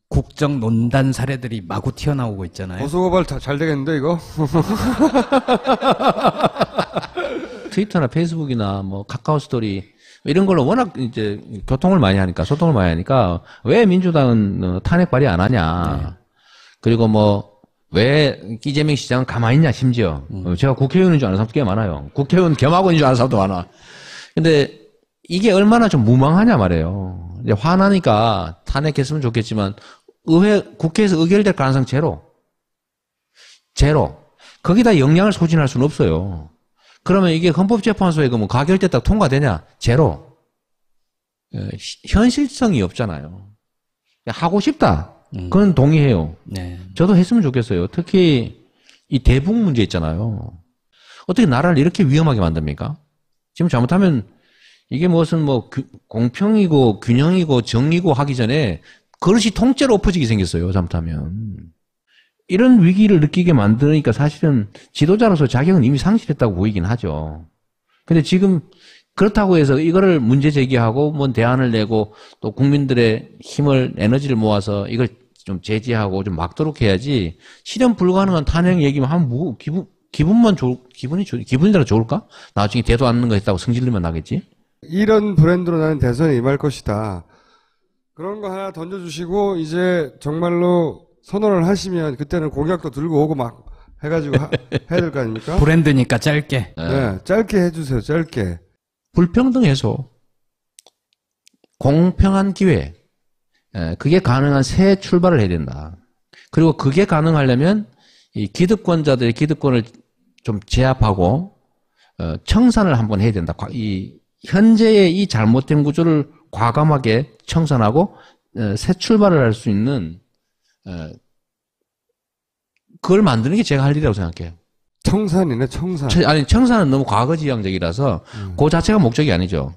국정농단 사례들이 마구 튀어나오고 있잖아요. 고소고발 잘 되겠는데 이거? 트위터나 페이스북이나 뭐 카카오 스토리 이런 걸로 워낙 이제 소통을 많이 하니까 왜 민주당은 탄핵 발의 안 하냐. 네. 그리고 뭐 왜 이재명 시장은 가만히 있냐 심지어. 제가 국회의원인 줄 아는 사람도 꽤 많아요. 국회의원 겸하고 있는 줄 아는 사람도 많아. 근데 이게 얼마나 좀 무망하냐 말이에요. 이제 화나니까 탄핵했으면 좋겠지만 국회에서 의결될 가능성 제로. 거기다 영향을 소진할 수는 없어요. 그러면 이게 헌법재판소에 뭐 가결됐다고 통과되냐? 제로. 현실성이 없잖아요. 하고 싶다. 그건 동의해요. 네. 저도 했으면 좋겠어요. 특히 이 대북 문제 있잖아요. 어떻게 나라를 이렇게 위험하게 만듭니까? 지금 잘못하면 이게 무슨 뭐 공평이고 균형이고 정의고 하기 전에 그릇이 통째로 엎어지게 생겼어요. 잘못하면. 이런 위기를 느끼게 만드니까 사실은 지도자로서 자격은 이미 상실했다고 보이긴 하죠. 근데 지금 그렇다고 해서 이거를 문제 제기하고 뭐 대안을 내고 또 국민들의 힘을 에너지를 모아서 이걸 좀 제지하고 좀 막도록 해야지 실현 불가능한 탄핵 얘기만 하면 뭐 기분이라도 좋을까? 나중에 대도 않는 거 했다고 성질내면 나겠지? 이런 브랜드로 나는 대선에 임할 것이다. 그런 거 하나 던져주시고 이제 정말로 선언을 하시면 그때는 공약도 들고 오고 막 해가지고 해야 될 거 아닙니까? 브랜드니까 짧게. 네, 짧게 해주세요. 짧게. 불평등 해소, 공평한 기회, 그게 가능한 새 출발을 해야 된다. 그리고 그게 가능하려면 이 기득권자들의 기득권을 좀 제압하고 청산을 한번 해야 된다. 이 현재의 이 잘못된 구조를 과감하게 청산하고 새 출발을 할 수 있는 그걸 만드는 게 제가 할 일이라고 생각해요. 청산이네, 청산. 아니, 청산은 너무 과거지향적이라서 그 자체가 목적이 아니죠.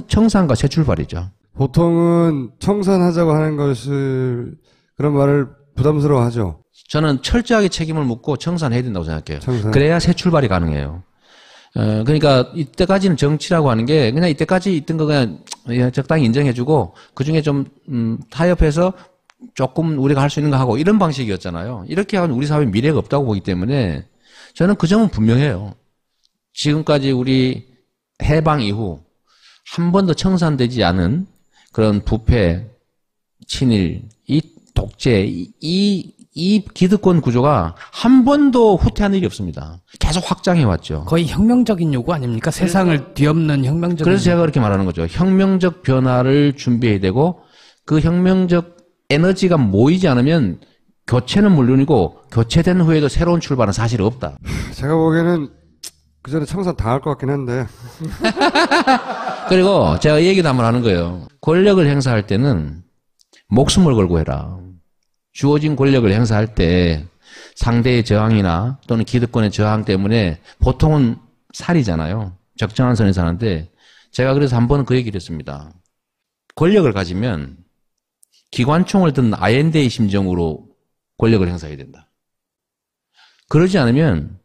청산과 새 출발이죠. 보통은 청산하자고 하는 것을 그런 말을 부담스러워 하죠. 저는 철저하게 책임을 묻고 청산해야 된다고 생각해요. 청산. 그래야 새 출발이 가능해요. 그러니까 이때까지는 정치라고 하는 게 그냥 이때까지 있던 거 그냥 적당히 인정해주고 그중에 좀 타협해서 조금 우리가 할 수 있는 거 하고 이런 방식이었잖아요. 이렇게 하면 우리 사회에 미래가 없다고 보기 때문에 저는 그 점은 분명해요. 지금까지 우리 해방 이후 한 번도 청산되지 않은 그런 부패, 친일, 이 독재, 이 기득권 구조가 한 번도 후퇴한 일이 없습니다. 계속 확장해왔죠. 거의 혁명적인 요구 아닙니까? 세상을 뒤엎는 혁명적인. 그래서 제가 그렇게 말하는 거죠. 혁명적 변화를 준비해야 되고 그 혁명적 에너지가 모이지 않으면 교체는 물론이고 교체된 후에도 새로운 출발은 사실 없다. 제가 보기에는 그 전에 청산 당할 것 같긴 한데. 그리고 제가 이 얘기도 한번 하는 거예요. 권력을 행사할 때는 목숨을 걸고 해라. 주어진 권력을 행사할 때 상대의 저항이나 또는 기득권의 저항 때문에 보통은 살이잖아요. 적정한 선에서 하는데 제가 그래서 한 번은 그 얘기를 했습니다. 권력을 가지면 기관총을 든 아엔데의 심정으로 권력을 행사해야 된다. 그러지 않으면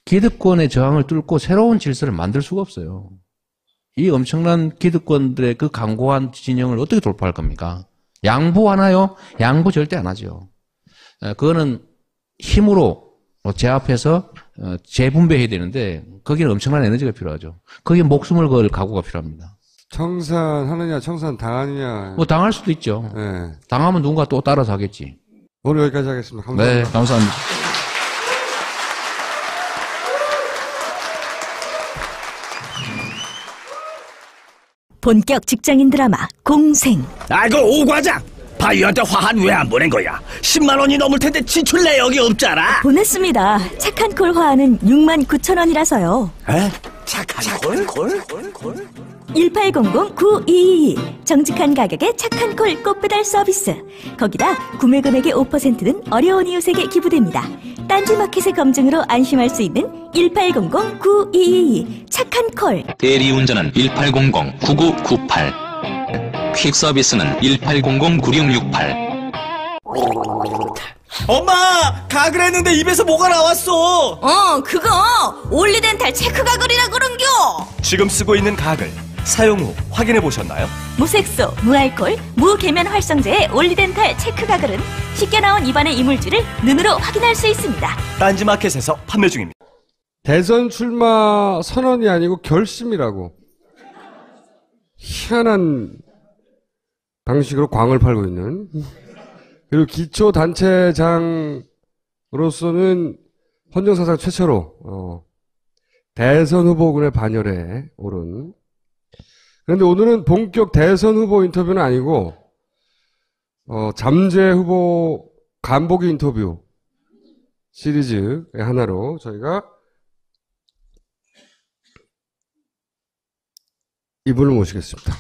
기득권의 저항을 뚫고 새로운 질서를 만들 수가 없어요. 이 엄청난 기득권들의 그 강고한 진영을 어떻게 돌파할 겁니까? 양보하나요? 양보 절대 안 하죠. 그거는 힘으로 제압해서 재분배해야 되는데 거기는 엄청난 에너지가 필요하죠. 거기에 목숨을 걸 각오가 필요합니다. 청산하느냐 청산 당하느냐. 뭐 당할 수도 있죠. 네. 당하면 누군가 또 따라서 하겠지. 오늘 여기까지 하겠습니다. 감사합니다. 네, 감사합니다. 본격 직장인 드라마 공생. 그 오과장 바이오한테 화한 왜 안 보낸 거야? 10만 원이 넘을 텐데 지출 내역이 없잖아. 보냈습니다. 착한 콜 화하는 69,000원이라서요. 에? 착한 콜? 1800-9222 정직한 가격에 착한 콜 꽃배달 서비스. 거기다 구매 금액의 5%는 어려운 이웃에게 기부됩니다. 딴지마켓의 검증으로 안심할 수 있는 1800-9222 착한 콜. 대리운전은 1800-9998 퀵서비스는 1800-9668 엄마! 가글 했는데 입에서 뭐가 나왔어. 그거 올리덴탈 체크 가글이라 그런겨. 지금 쓰고 있는 가글 사용 후 확인해 보셨나요? 무색소, 무알콜, 무계면 활성제의 올리덴탈 체크 가글은 쉽게 나온 입안의 이물질을 눈으로 확인할 수 있습니다. 딴지마켓에서 판매 중입니다. 대선 출마 선언이 아니고 결심이라고. 희한한 방식으로 광을 팔고 있는. 그리고 기초단체장으로서는 헌정사상 최초로 대선 후보군의 반열에 오른. 그런데 오늘은 본격 대선 후보 인터뷰는 아니고 잠재 후보 간보기 인터뷰 시리즈의 하나로 저희가 이분을 모시겠습니다.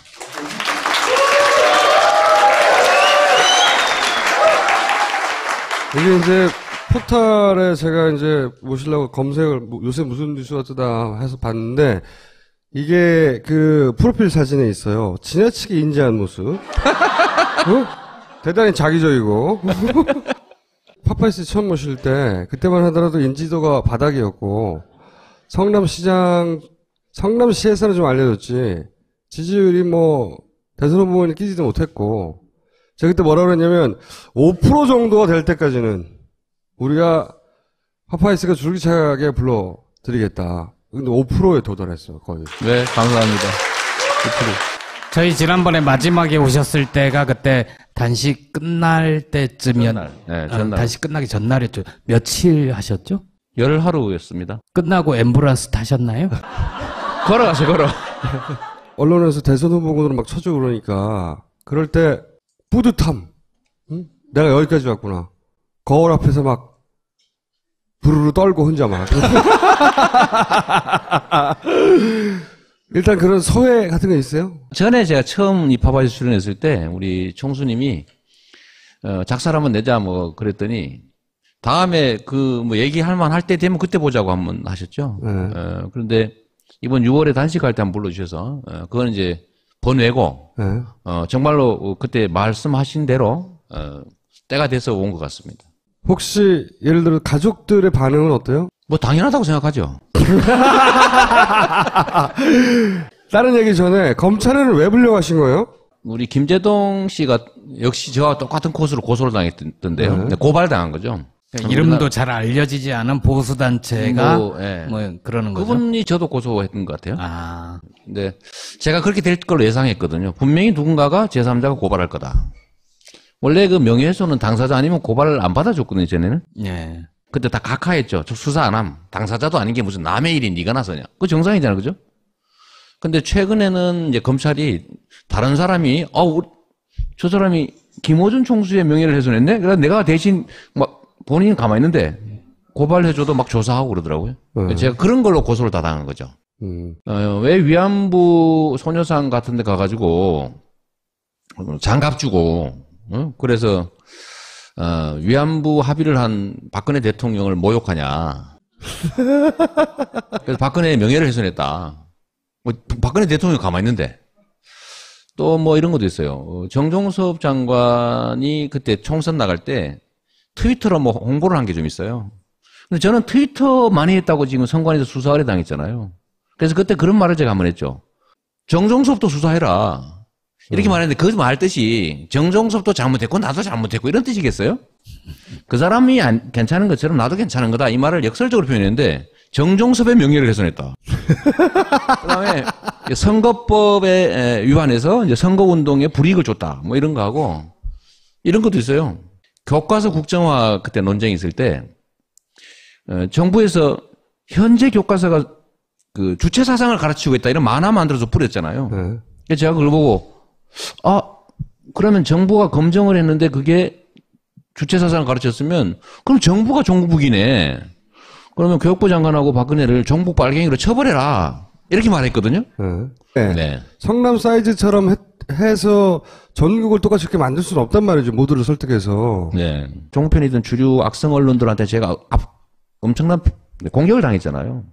이게 이제 포털에 제가 이제 모시려고 검색을 요새 무슨 뉴스가 뜨다 해서 봤는데 이게 그 프로필 사진에 있어요. 지나치게 인지한 모습. 대단히 자기적이고. 파파이스 처음 모실 때 그때만 하더라도 인지도가 바닥이었고 성남시에서는 좀 알려졌지 지지율이 뭐 대선 후보에 끼지도 못했고 제가 그때 뭐라고 그랬냐면 5% 정도가 될 때까지는 우리가 파파이스가 줄기차게 불러드리겠다. 근데 5%에 도달했어요, 거의. 네, 감사합니다. 5%. 저희 지난번에 마지막에 오셨을 때가 그때 단식 끝날 때쯤이었나요? 네, 전날. 단식 끝나기 전날이었죠. 며칠 하셨죠? 열 하루였습니다. 끝나고 앰뷸런스 타셨나요? 걸어가세요, 걸어. 언론에서 대선 후보군으로 막 쳐주고 그러니까 그럴 때 뿌듯함. 응? 내가 여기까지 왔구나. 거울 앞에서 막 부르르 떨고 혼자 막. 일단 그런 소회 같은 거 있어요? 전에 제가 처음 이 파파이스 출연했을 때 우리 총수님이 작사를 한번 내자 뭐 그랬더니 다음에 그 뭐 얘기할 만할 때 되면 그때 보자고 한번 하셨죠. 네. 그런데 이번 6월에 단식할 때 한번 불러주셔서 그건 이제 번외고 네. 정말로 그때 말씀하신 대로 때가 돼서 온 것 같습니다. 혹시 예를 들어 가족들의 반응은 어때요? 뭐 당연하다고 생각하죠. 다른 얘기 전에 검찰에는 왜 불려가신 거예요? 우리 김재동 씨가 역시 저와 똑같은 코스로 고소를 당했던데요. 네. 고발당한 거죠. 이름도 잘 알려지지 않은 보수단체가 예. 뭐 그러는 거죠. 그분이 저도 고소했던 것 같아요. 아, 근데 제가 그렇게 될 걸로 예상했거든요. 분명히 누군가가 제3자가 고발할 거다. 원래 그 명예훼손은 당사자 아니면 고발을 안 받아줬거든요, 전에는. 예. 그때 다 각하했죠. 저 수사 안 함. 당사자도 아닌 게 무슨 남의 일이 네가 나서냐. 그거 정상이잖아요, 그죠? 근데 최근에는 이제 검찰이 다른 사람이, 저 사람이 김호준 총수의 명예를 훼손했네? 그래서 내가 대신 막 본인은 가만히 있는데 고발해줘도 막 조사하고 그러더라고요. 제가 그런 걸로 고소를 다 당한 거죠. 왜 위안부 소녀상 같은 데 가가지고 장갑 주고, 그래서 위안부 합의를 한 박근혜 대통령을 모욕하냐. 그래서 박근혜의 명예를 훼손했다. 뭐 박근혜 대통령이 가만히 있는데. 또 뭐 이런 것도 있어요. 정종섭 장관이 그때 총선 나갈 때 트위터로 뭐 홍보를 한 게 좀 있어요. 근데 저는 트위터 많이 했다고 지금 선관위에서 수사 의뢰 당했잖아요. 그래서 그때 그런 말을 제가 한번 했죠. 정종섭도 수사해라. 이렇게 말했는데 그 말 뜻이 정종섭도 잘못했고 나도 잘못했고 이런 뜻이겠어요? 그 사람이 괜찮은 것처럼 나도 괜찮은 거다. 이 말을 역설적으로 표현했는데 정종섭의 명예를 훼손했다. 그다음에 선거법에 위반해서 이제 선거운동에 불이익을 줬다. 뭐 이런 거 하고 이런 것도 있어요. 교과서 국정화 그때 논쟁이 있을 때 정부에서 현재 교과서가 그 주체 사상을 가르치고 있다 이런 만화 만들어서 뿌렸잖아요. 그래서 제가 그걸 보고 그러면 정부가 검증을 했는데 그게 주체사상을 가르쳤으면 그럼 정부가 종북이네. 그러면 교육부 장관하고 박근혜를 종북 빨갱이로 처벌해라. 이렇게 말했거든요. 네. 네. 성남 사이즈처럼 해서 전국을 똑같이 이렇게 만들 수는 없단 말이죠. 모두를 설득해서. 네. 종편이든 주류 악성 언론들한테 제가 엄청난 공격을 당했잖아요.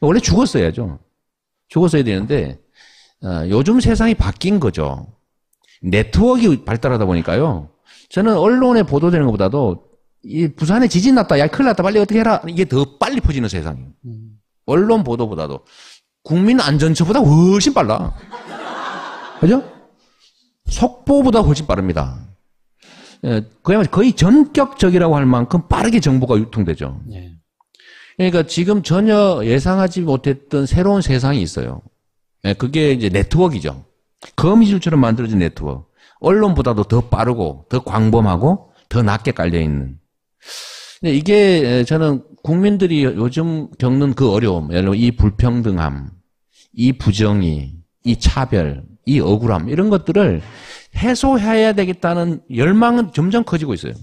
원래 죽었어야죠. 죽었어야 되는데 요즘 세상이 바뀐 거죠. 네트워크가 발달하다 보니까요. 저는 언론에 보도되는 것보다도 이 부산에 지진 났다, 야 큰일 났다, 빨리 어떻게 해라. 이게 더 빨리 퍼지는 세상이에요. 언론 보도보다도 국민 안전처보다 훨씬 빨라. 그죠? 속보보다 훨씬 빠릅니다. 그야말로 거의 전격적이라고 할 만큼 빠르게 정보가 유통되죠. 예. 그러니까 지금 전혀 예상하지 못했던 새로운 세상이 있어요. 그게 이제 네트워크이죠. 거미줄처럼 만들어진 네트워크. 언론보다도 더 빠르고, 더 광범하고, 더 낮게 깔려있는. 근데 이게 저는 국민들이 요즘 겪는 그 어려움, 예를 들어 이 불평등함, 이 부정의, 이 차별, 이 억울함, 이런 것들을 해소해야 되겠다는 열망은 점점 커지고 있어요.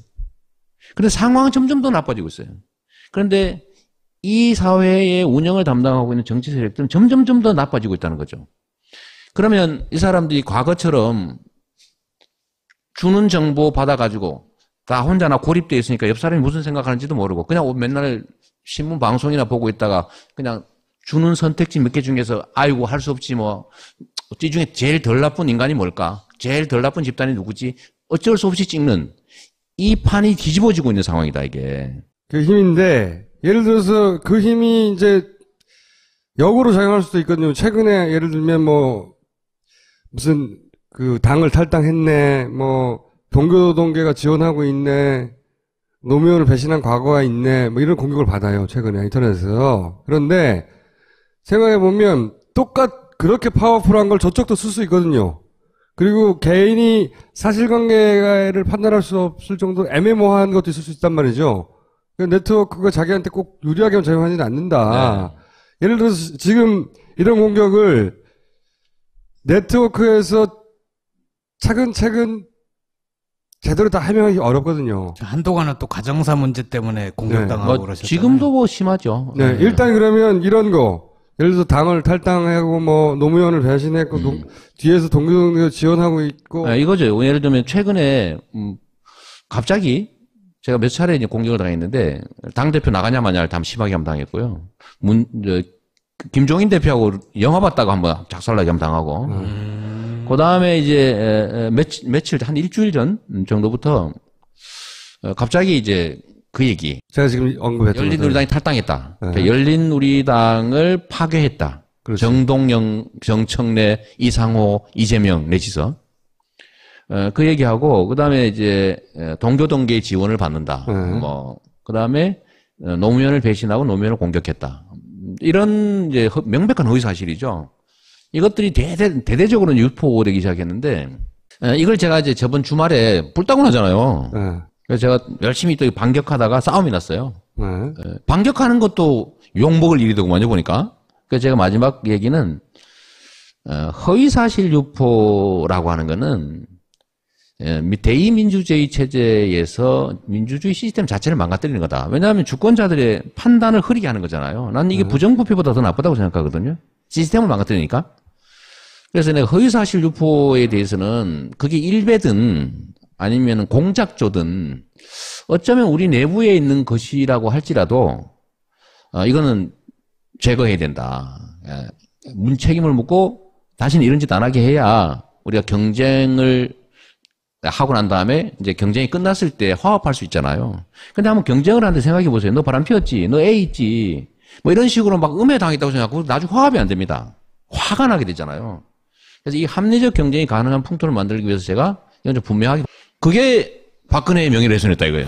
그런데 상황은 점점 더 나빠지고 있어요. 그런데 이 사회의 운영을 담당하고 있는 정치 세력들은 점점 더 나빠지고 있다는 거죠. 그러면 이 사람들이 과거처럼 주는 정보 받아가지고 다 혼자나 고립되어 있으니까 옆 사람이 무슨 생각하는지도 모르고 그냥 맨날 신문 방송이나 보고 있다가 그냥 주는 선택지 몇 개 중에서 아이고 할 수 없지 뭐 이 중에 제일 덜 나쁜 인간이 뭘까? 제일 덜 나쁜 집단이 누구지? 어쩔 수 없이 찍는 이 판이 뒤집어지고 있는 상황이다 이게. 그 힘인데 예를 들어서 그 힘이 이제 역으로 작용할 수도 있거든요. 최근에 예를 들면 뭐 무슨 그 당을 탈당했네, 뭐 동교동계가 지원하고 있네, 노무현을 배신한 과거가 있네, 뭐 이런 공격을 받아요. 최근에 인터넷에서. 그런데 생각해 보면 그렇게 파워풀한 걸 저쪽도 쓸 수 있거든요. 그리고 개인이 사실관계를 판단할 수 없을 정도로 애매모호한 것도 있을 수 있단 말이죠. 네트워크가 자기한테 꼭 유리하게 작용하지는 않는다. 네. 예를 들어서 지금 이런 공격을 네트워크에서 차근차근 제대로 다 해명하기 어렵거든요. 한동안은 또 가정사 문제 때문에 공격당하고 네. 그러셨잖아요. 지금도 뭐 심하죠. 네. 네. 일단 그러면 이런 거. 예를 들어서 당을 탈당하고 뭐 노무현을 배신했고 뒤에서 동교동계가 지원하고 있고. 네, 이거죠. 예를 들면 최근에 갑자기 제가 몇 차례 이제 공격을 당했는데 당대표 나가냐 마냐를 참 심하게 한번 당했고요. 김종인 대표하고 영화 봤다고 한번 작살나게 한번 당하고. 그 다음에 이제 며칠 한 일주일 전 정도부터 갑자기 이제 그 얘기. 제가 지금 언급했던 열린우리당이 탈당했다. 네. 그러니까 열린우리당을 파괴했다. 그렇죠. 정동영, 정청래, 이상호, 이재명 내지서 그 얘기하고 그 다음에 이제 동교동계의 지원을 받는다. 뭐 그 다음에 노무현을 배신하고 노무현을 공격했다. 이런 이제 명백한 허위 사실이죠. 이것들이 대대적으로 유포되기 시작했는데 이걸 제가 이제 저번 주말에 불타고 나잖아요. 그래서 제가 열심히 또 반격하다가 싸움이 났어요. 반격하는 것도 욕먹을 일이더구만요, 보니까. 그래서 제가 마지막 얘기는, 허위사실 유포라고 하는 거는, 대의민주주의 체제에서 민주주의 시스템 자체를 망가뜨리는 거다. 왜냐하면 주권자들의 판단을 흐리게 하는 거잖아요. 난 이게 부정부패보다 더 나쁘다고 생각하거든요. 시스템을 망가뜨리니까. 그래서 내가 허위사실 유포에 대해서는 그게 일배든 아니면 공작조든 어쩌면 우리 내부에 있는 것이라고 할지라도 이거는 제거해야 된다. 책임을 묻고 다시는 이런 짓 안 하게 해야 우리가 경쟁을 하고 난 다음에 이제 경쟁이 끝났을 때 화합할 수 있잖아요. 근데 한번 경쟁을 하는데 생각해 보세요. 너 바람 피웠지? 너 A 있지? 뭐 이런 식으로 막 음해당했다고 생각하고 나중에 화합이 안 됩니다. 화가 나게 되잖아요. 그래서 이 합리적 경쟁이 가능한 풍토를 만들기 위해서 제가 이건 좀 분명하게 그게 박근혜의 명예훼손했다 이거예요.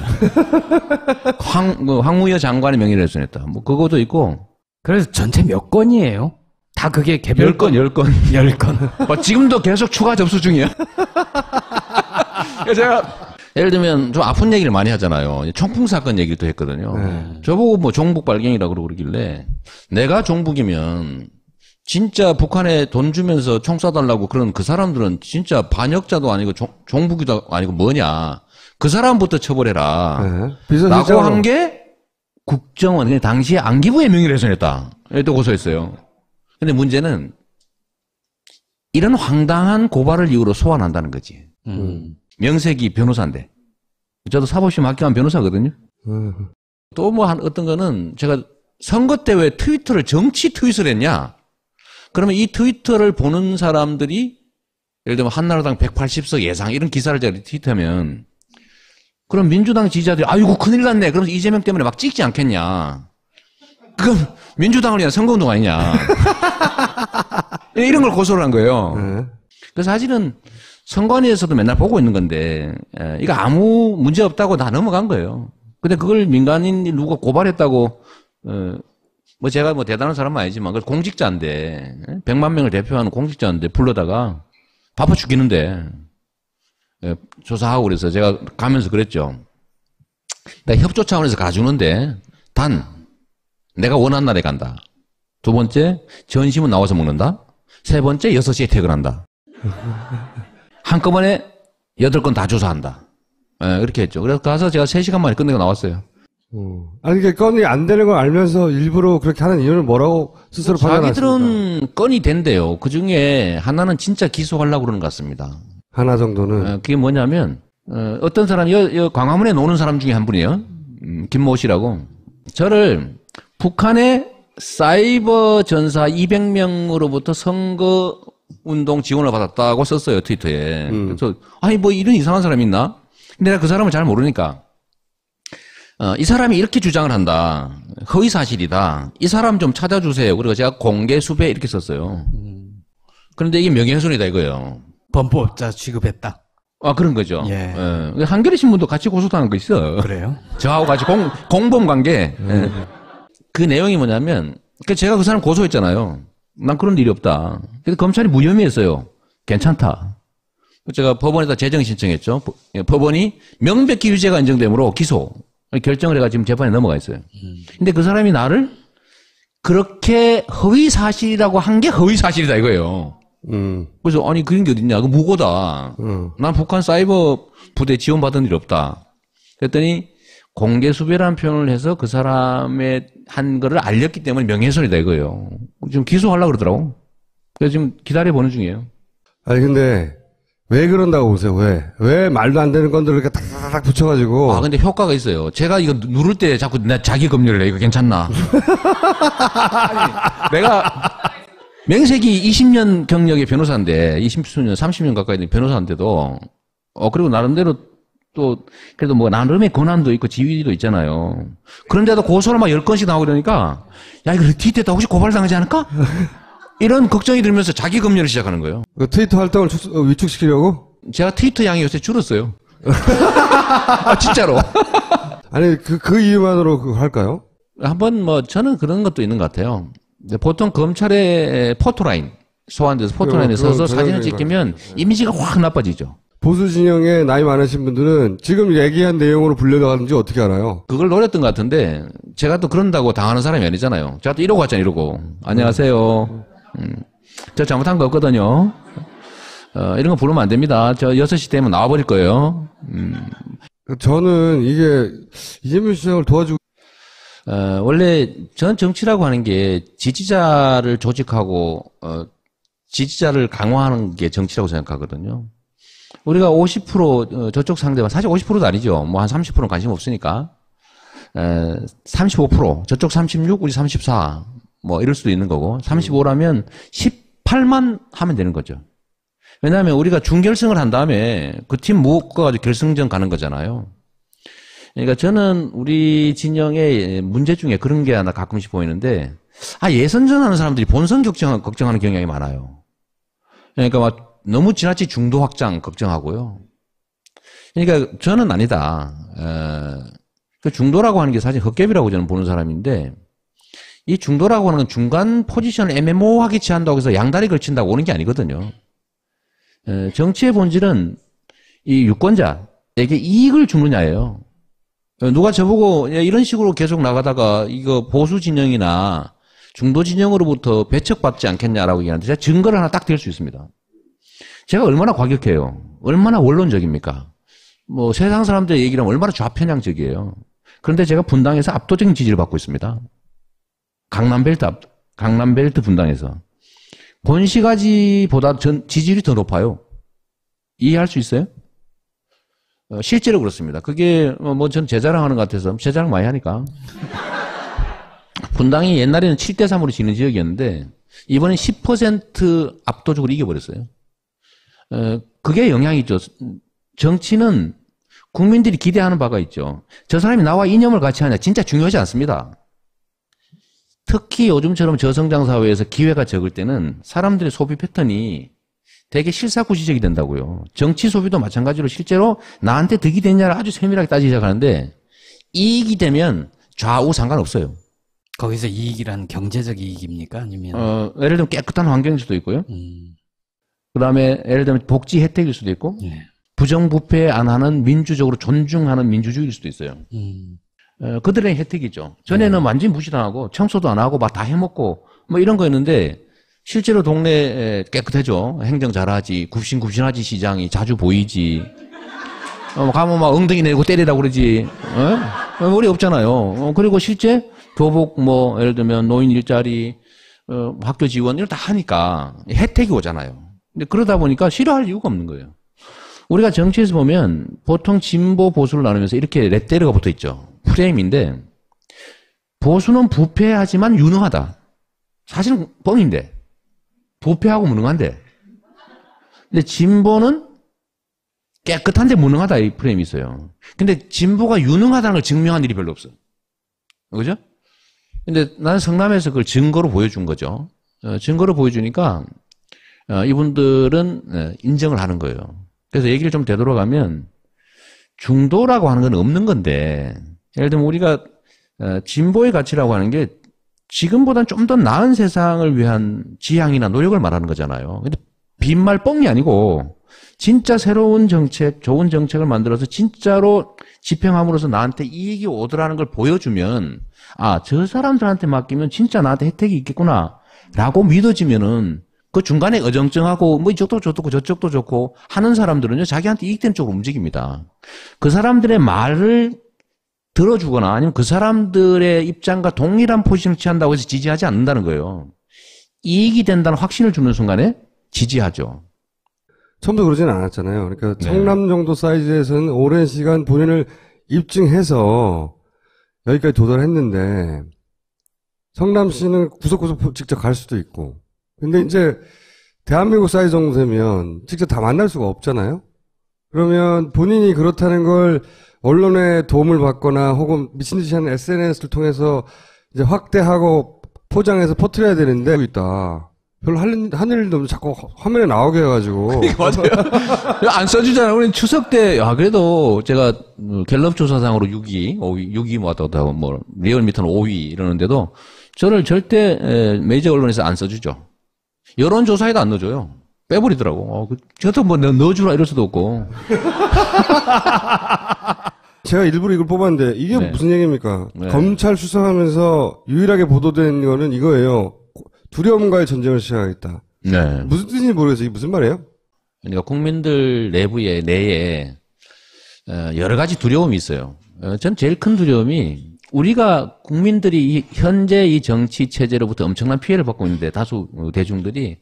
황무여 장관의 명예훼손했다. 뭐 그것도 있고. 그래서 전체 몇 건이에요? 다 그게 개별 10건. 지금도 계속 추가 접수 중이야. 제가 예를 들면 좀 아픈 얘기를 많이 하잖아요. 청풍 사건 얘기도 했거든요. 저보고 뭐 종북 발갱이라고 그러길래 내가 종북이면 진짜 북한에 돈 주면서 총 쏴달라고 그런 그 사람들은 진짜 반역자도 아니고 종북이도 아니고 뭐냐. 그 사람부터 처벌해라. 네. 라고 비서실장으로. 한 게 국정원, 당시에 안기부의 명예훼손했다. 이렇게 고소했어요. 근데 문제는 이런 황당한 고발을 이유로 소환한다는 거지. 명색이 변호사인데. 저도 사법시험 합격한 변호사거든요. 또 뭐 어떤 거는 제가 선거 때 왜 트위터를 정치 트윗을 했냐? 그러면 이 트위터를 보는 사람들이 예를 들면 한나라당 180석 예상 이런 기사를 제가 트윗하면 그럼 민주당 지지자들이 아이고 큰일 났네. 그러면서 이재명 때문에 막 찍지 않겠냐. 그건 민주당을 위한 선거운동 아니냐. 이런 걸 고소를 한 거예요. 그래서 사실은 선관위에서도 맨날 보고 있는 건데 이거 아무 문제 없다고 다 넘어간 거예요. 근데 그걸 민간인이 누가 고발했다고 뭐 제가 뭐 대단한 사람은 아니지만 그 공직자인데 100만 명을 대표하는 공직자인데 불러다가 바빠 죽겠는데 조사하고 그래서 제가 가면서 그랬죠. 나 협조 차원에서 가주는데 단 내가 원하는 날에 간다. 두 번째 전심은 나와서 먹는다. 세 번째 6시에 퇴근한다. 한꺼번에 8건 다 조사한다. 그렇게 했죠. 그래서 가서 제가 3시간 만에 끝내고 나왔어요. 아니, 이게 건이 안 되는 걸 알면서 일부러 그렇게 하는 이유는 뭐라고 스스로 판단하십니까? 자기들은 건이 된대요. 그 중에 하나는 진짜 기소하려고 그러는 것 같습니다. 하나 정도는. 그게 뭐냐면, 어떤 사람이, 광화문에 노는 사람 중에 한 분이에요. 김모 씨라고. 저를 북한의 사이버 전사 200명으로부터 선거 운동 지원을 받았다고 썼어요, 트위터에. 그래서, 아니, 뭐 이런 이상한 사람이 있나? 근데 내가 그 사람을 잘 모르니까. 이 사람이 이렇게 주장을 한다. 허위 사실이다. 이 사람 좀 찾아주세요. 그리고 제가 공개 수배 이렇게 썼어요. 그런데 이게 명예훼손이다 이거예요. 범법자 취급했다. 아, 그런 거죠. 예. 한겨레 신문도 같이 고소당한 거 있어. 그래요? 저하고 같이 공범 관계. 예. 그 내용이 뭐냐면, 제가 그 사람 고소했잖아요. 난 그런 일이 없다. 그래서 검찰이 무혐의했어요. 괜찮다. 제가 법원에다 재정 신청했죠. 법원이 명백히 유죄가 인정되므로 기소. 결정을 해가 지금 재판에 넘어가 있어요. 근데 그 사람이 나를 그렇게 허위 사실이라고 한 게 허위 사실이다 이거예요. 그래서 아니 그런 게 어딨냐. 그 무고다. 난 북한 사이버 부대 지원받은 일 없다. 그랬더니 공개 수배라는 표현을 해서 그 사람의 한 거를 알렸기 때문에 명예훼손이다 이거예요. 지금 기소하려고 그러더라고. 그래서 지금 기다려보는 중이에요. 아니, 근데 왜 그런다고 보세요, 왜? 왜 말도 안 되는 건들을 이렇게 탁탁탁 붙여가지고. 아, 근데 효과가 있어요. 제가 이거 누를 때 자꾸 나 자기 검열을 해. 이거 괜찮나? 아니, 내가 명색이 20년 경력의 변호사인데, 20수년, 30년 가까이 된 변호사인데도, 그리고 나름대로 또, 그래도 뭐 나름의 권한도 있고 지위도 있잖아요. 그런데도 고소를 막 10건씩 나오고 그러니까, 야, 이거 트윗했다 혹시 고발당하지 않을까? 이런 걱정이 들면서 자기 검열을 시작하는 거예요. 그 트위터 활동을 위축시키려고? 제가 트위터 양이 요새 줄었어요. 아, 진짜로. 아니, 그 이유만으로 그거 할까요? 한번 뭐 저는 그런 것도 있는 것 같아요. 보통 검찰의 포토라인 소환돼서 포토라인에 서서 사진을 찍히면 이미지가 확 나빠지죠. 보수 진영에 나이 많으신 분들은 지금 얘기한 내용으로 불려나가는지 어떻게 알아요? 그걸 노렸던 것 같은데 제가 또 그런다고 당하는 사람이 아니잖아요. 제가 또 이러고 왔잖아요. 이러고 안녕하세요. 저 잘못한 거 없거든요. 이런 거 부르면 안 됩니다. 저 6시 되면 나와버릴 거예요. 저는 이게 이재명 시장을 도와주고 원래 전 정치라고 하는 게 지지자를 조직하고 지지자를 강화하는 게 정치라고 생각하거든요. 우리가 50% 저쪽 상대방 사실 50%도 아니죠. 뭐 한 30%는 관심 없으니까 35% 저쪽 36 우리 34 뭐 이럴 수도 있는 거고 35라면 18만 하면 되는 거죠. 왜냐하면 우리가 준결승을 한 다음에 그 팀 묶어가지고 결승전 가는 거잖아요. 그러니까 저는 우리 진영의 문제 중에 그런 게 하나 가끔씩 보이는데 예선전 하는 사람들이 본선 걱정하는 경향이 많아요. 그러니까 막 너무 지나치 중도 확장 걱정하고요. 그러니까 저는 아니다. 그 중도라고 하는 게 사실 헛개비라고 저는 보는 사람인데 이 중도라고 하는 건 중간 포지션을 애매모호하게 취한다고 해서 양다리 걸친다고 오는 게 아니거든요. 정치의 본질은 이 유권자에게 이익을 주느냐예요. 누가 저보고 이런 식으로 계속 나가다가 이거 보수 진영이나 중도 진영으로부터 배척받지 않겠냐라고 얘기하는데 제가 증거를 하나 딱 댈 수 있습니다. 제가 얼마나 과격해요. 얼마나 원론적입니까? 뭐 세상 사람들의 얘기를 하면 얼마나 좌편향적이에요. 그런데 제가 분당에서 압도적인 지지를 받고 있습니다. 강남벨트 분당에서. 권시가지보다 지지율이 더 높아요. 이해할 수 있어요? 실제로 그렇습니다. 그게 뭐 전 제 자랑하는 것 같아서 제 자랑 많이 하니까. 분당이 옛날에는 7대3으로 지는 지역이었는데 이번엔 10% 압도적으로 이겨버렸어요. 그게 영향이 있죠. 정치는 국민들이 기대하는 바가 있죠. 저 사람이 나와 이념을 같이 하냐 진짜 중요하지 않습니다. 특히 요즘처럼 저성장 사회에서 기회가 적을 때는 사람들의 소비 패턴이 되게 실사구시적이 된다고요. 정치 소비도 마찬가지로 실제로 나한테 득이 되냐를 아주 세밀하게 따지기 시작하는데 이익이 되면 좌우 상관없어요. 거기서 이익이란 경제적 이익입니까? 아니면 예를 들면 깨끗한 환경일 수도 있고요. 그다음에 예를 들면 복지 혜택일 수도 있고 예. 부정부패 안 하는 민주적으로 존중하는 민주주의일 수도 있어요. 그들의 혜택이죠. 전에는 완전히 무시당하고 청소도 안 하고 막 다 해먹고 뭐 이런 거였는데 실제로 동네 깨끗해져. 행정 잘하지. 굽신굽신하지. 시장이 자주 보이지. 가면 막 엉덩이 내고 때리라고 그러지. 머리 없잖아요. 그리고 실제 교복 뭐 예를 들면 노인 일자리 학교 지원 이걸 다 하니까 혜택이 오잖아요. 근데 그러다 보니까 싫어할 이유가 없는 거예요. 우리가 정치에서 보면 보통 진보 보수를 나누면서 이렇게 레테르가 붙어 있죠. 프레임인데 보수는 부패하지만 유능하다. 사실은 뻥인데 부패하고 무능한데 근데 진보는 깨끗한데 무능하다 이 프레임이 있어요. 근데 진보가 유능하다는 걸 증명한 일이 별로 없어. 그죠? 근데 나는 성남에서 그걸 증거로 보여준 거죠. 증거로 보여주니까 이분들은 인정을 하는 거예요. 그래서 얘기를 좀 되돌아가면 중도라고 하는 건 없는 건데 예를 들면 우리가 진보의 가치라고 하는 게 지금보다는 좀 더 나은 세상을 위한 지향이나 노력을 말하는 거잖아요. 근데 빈말 뻥이 아니고 진짜 새로운 정책, 좋은 정책을 만들어서 진짜로 집행함으로써 나한테 이익이 오더라는 걸 보여주면 아, 저 사람들한테 맡기면 진짜 나한테 혜택이 있겠구나 라고 믿어지면은 그 중간에 어정쩡하고 뭐 이쪽도 좋고 저쪽도 좋고 하는 사람들은요 자기한테 이익되는 쪽으로 움직입니다. 그 사람들의 말을 들어주거나 아니면 그 사람들의 입장과 동일한 포지션을 취한다고 해서 지지하지 않는다는 거예요. 이익이 된다는 확신을 주는 순간에 지지하죠. 처음부터 그러지는 않았잖아요. 그러니까 네. 성남 정도 사이즈에서는 오랜 시간 본인을 입증해서 여기까지 도달했는데 성남시는 구석구석 직접 갈 수도 있고 근데 이제 대한민국 사이즈 정도 되면 직접 다 만날 수가 없잖아요. 그러면 본인이 그렇다는 걸 언론의 도움을 받거나 혹은 미친듯이 하는 SNS를 통해서 이제 확대하고 포장해서 퍼뜨려야 되는데 있다. 별로 하는 일도 없는데 자꾸 화면에 나오게 해가지고. 맞아요. 안 써주잖아요. 우리 추석 때, 그래도 제가 갤럽 조사상으로 6위, 5위, 6위 뭐다고 뭐, 리얼미터는 5위 이러는데도 저를 절대 메이저 언론에서 안 써주죠. 여론조사에도 안 넣어줘요. 빼버리더라고. 저도 뭐 넣어주라 이럴 수도 없고. 제가 일부러 이걸 뽑았는데 이게 네. 무슨 얘기입니까? 네. 검찰 수사하면서 유일하게 보도된 거는 이거예요. 두려움과의 전쟁을 시작하겠다. 네. 무슨 뜻인지 모르겠어요. 이게 무슨 말이에요? 그러니까 국민들 내에 여러 가지 두려움이 있어요. 전 제일 큰 두려움이 우리가 국민들이 현재 이 정치 체제로부터 엄청난 피해를 받고 있는데 다수 대중들이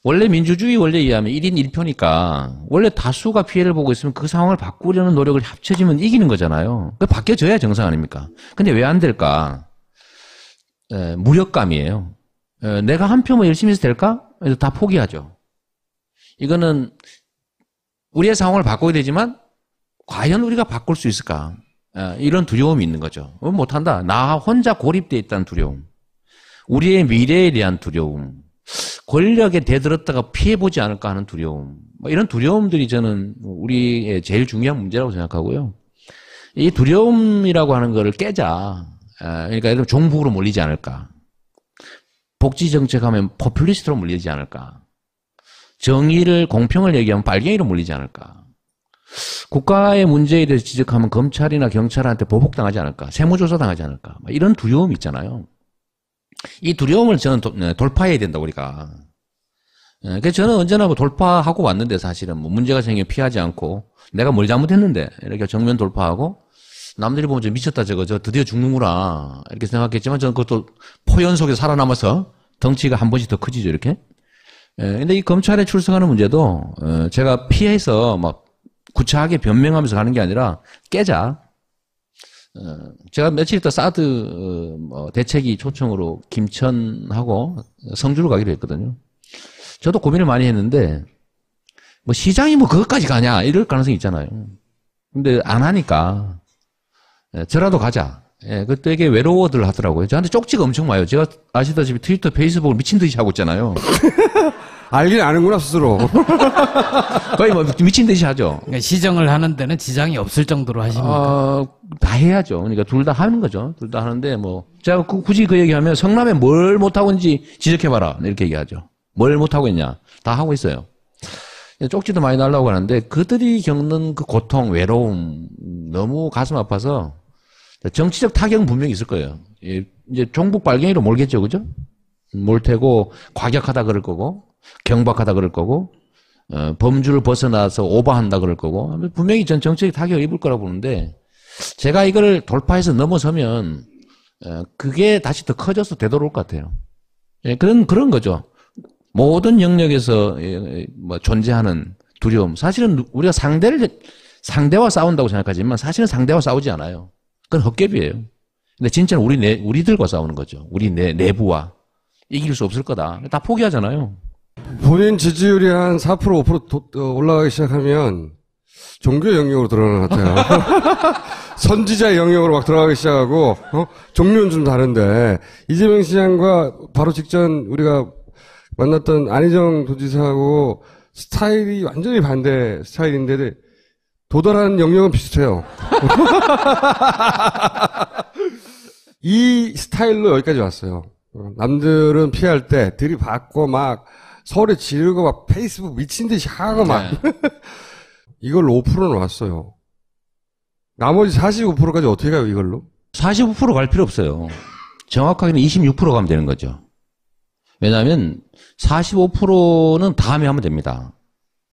원래 민주주의 원래 이해하면 1인 1표니까 원래 다수가 피해를 보고 있으면 그 상황을 바꾸려는 노력을 합쳐지면 이기는 거잖아요. 그 바뀌어져야 정상 아닙니까? 근데 왜 안 될까? 무력감이에요. 내가 한 표만 열심히 해서 될까? 그래서 다 포기하죠. 이거는 우리의 상황을 바꿔야 되지만 과연 우리가 바꿀 수 있을까? 이런 두려움이 있는 거죠. 못한다. 나 혼자 고립되어 있다는 두려움. 우리의 미래에 대한 두려움. 권력에 대들었다가 피해보지 않을까 하는 두려움. 이런 두려움들이 저는 우리의 제일 중요한 문제라고 생각하고요. 이 두려움이라고 하는 거를 깨자. 그러니까 예를 들면 종북으로 몰리지 않을까. 복지정책하면 포퓰리스트로 몰리지 않을까. 정의를, 공평을 얘기하면 빨갱이로 몰리지 않을까. 국가의 문제에 대해서 지적하면 검찰이나 경찰한테 보복당하지 않을까. 세무조사 당하지 않을까. 이런 두려움이 있잖아요. 이 두려움을 저는 돌파해야 된다, 우리가. 그래서 저는 언제나 뭐 돌파하고 왔는데 사실은 뭐 문제가 생기면 피하지 않고 내가 뭘 잘못했는데 이렇게 정면 돌파하고 남들이 보면 저 미쳤다 저 드디어 죽는구나 이렇게 생각했지만 저는 그것도 포연 속에 살아남아서 덩치가 한 번씩 더 커지죠, 이렇게. 근데 이 검찰에 출석하는 문제도 제가 피해서 막 구차하게 변명하면서 가는 게 아니라 깨자. 제가 며칠 있다 사드 대책위 초청으로 김천하고 성주를 가기로 했거든요. 저도 고민을 많이 했는데 뭐 시장이 뭐 그것까지 가냐 이럴 가능성이 있잖아요. 근데 안 하니까 저라도 가자. 그 되게 외로워들 하더라고요. 저한테 쪽지가 엄청 와요. 제가 아시다시피 트위터, 페이스북을 미친 듯이 하고 있잖아요. 알긴 아는구나 스스로. 거의 뭐 미친 듯이 하죠. 그러니까 시정을 하는 데는 지장이 없을 정도로 하십니까? 다 해야죠. 그러니까 둘 다 하는 거죠. 둘 다 하는데 뭐 제가 굳이 그 얘기하면 성남에 뭘 못하고 있는지 지적해봐라 이렇게 얘기하죠. 뭘 못하고 있냐. 다 하고 있어요. 쪽지도 많이 날라오고 하는데 그들이 겪는 그 고통, 외로움 너무 가슴 아파서 정치적 타격은 분명히 있을 거예요. 이제 종북 빨갱이로 몰겠죠, 그죠? 몰 테고 과격하다 그럴 거고 경박하다 그럴 거고 범주를 벗어나서 오버한다 그럴 거고 분명히 전 정치적 타격을 입을 거라고 보는데 제가 이걸 돌파해서 넘어서면 그게 다시 더 커져서 되돌아올 것 같아요. 그런 거죠. 모든 영역에서 뭐 존재하는 두려움. 사실은 우리가 상대와 싸운다고 생각하지만 사실은 상대와 싸우지 않아요. 그건 헛개비예요. 근데 진짜는 우리들과 싸우는 거죠. 우리 내부와. 이길 수 없을 거다. 다 포기하잖아요. 본인 지지율이 한 4% 5% 올라가기 시작하면 종교 영역으로 들어가는 것 같아요. 선지자 영역으로 막 들어가기 시작하고 종류는 좀 다른데 이재명 시장과 바로 직전 우리가 만났던 안희정 도지사하고 스타일이 완전히 반대 스타일인데 도달하는 영역은 비슷해요. 이 스타일로 여기까지 왔어요. 남들은 피할 때 들이받고 막 소리 지르고 막 페이스북 미친 듯이 하고 막 이걸로 5%는 왔어요. 나머지 45%까지 어떻게 가요, 이걸로? 45% 갈 필요 없어요. 정확하게는 26% 가면 되는 거죠. 왜냐하면 45%는 다음에 하면 됩니다.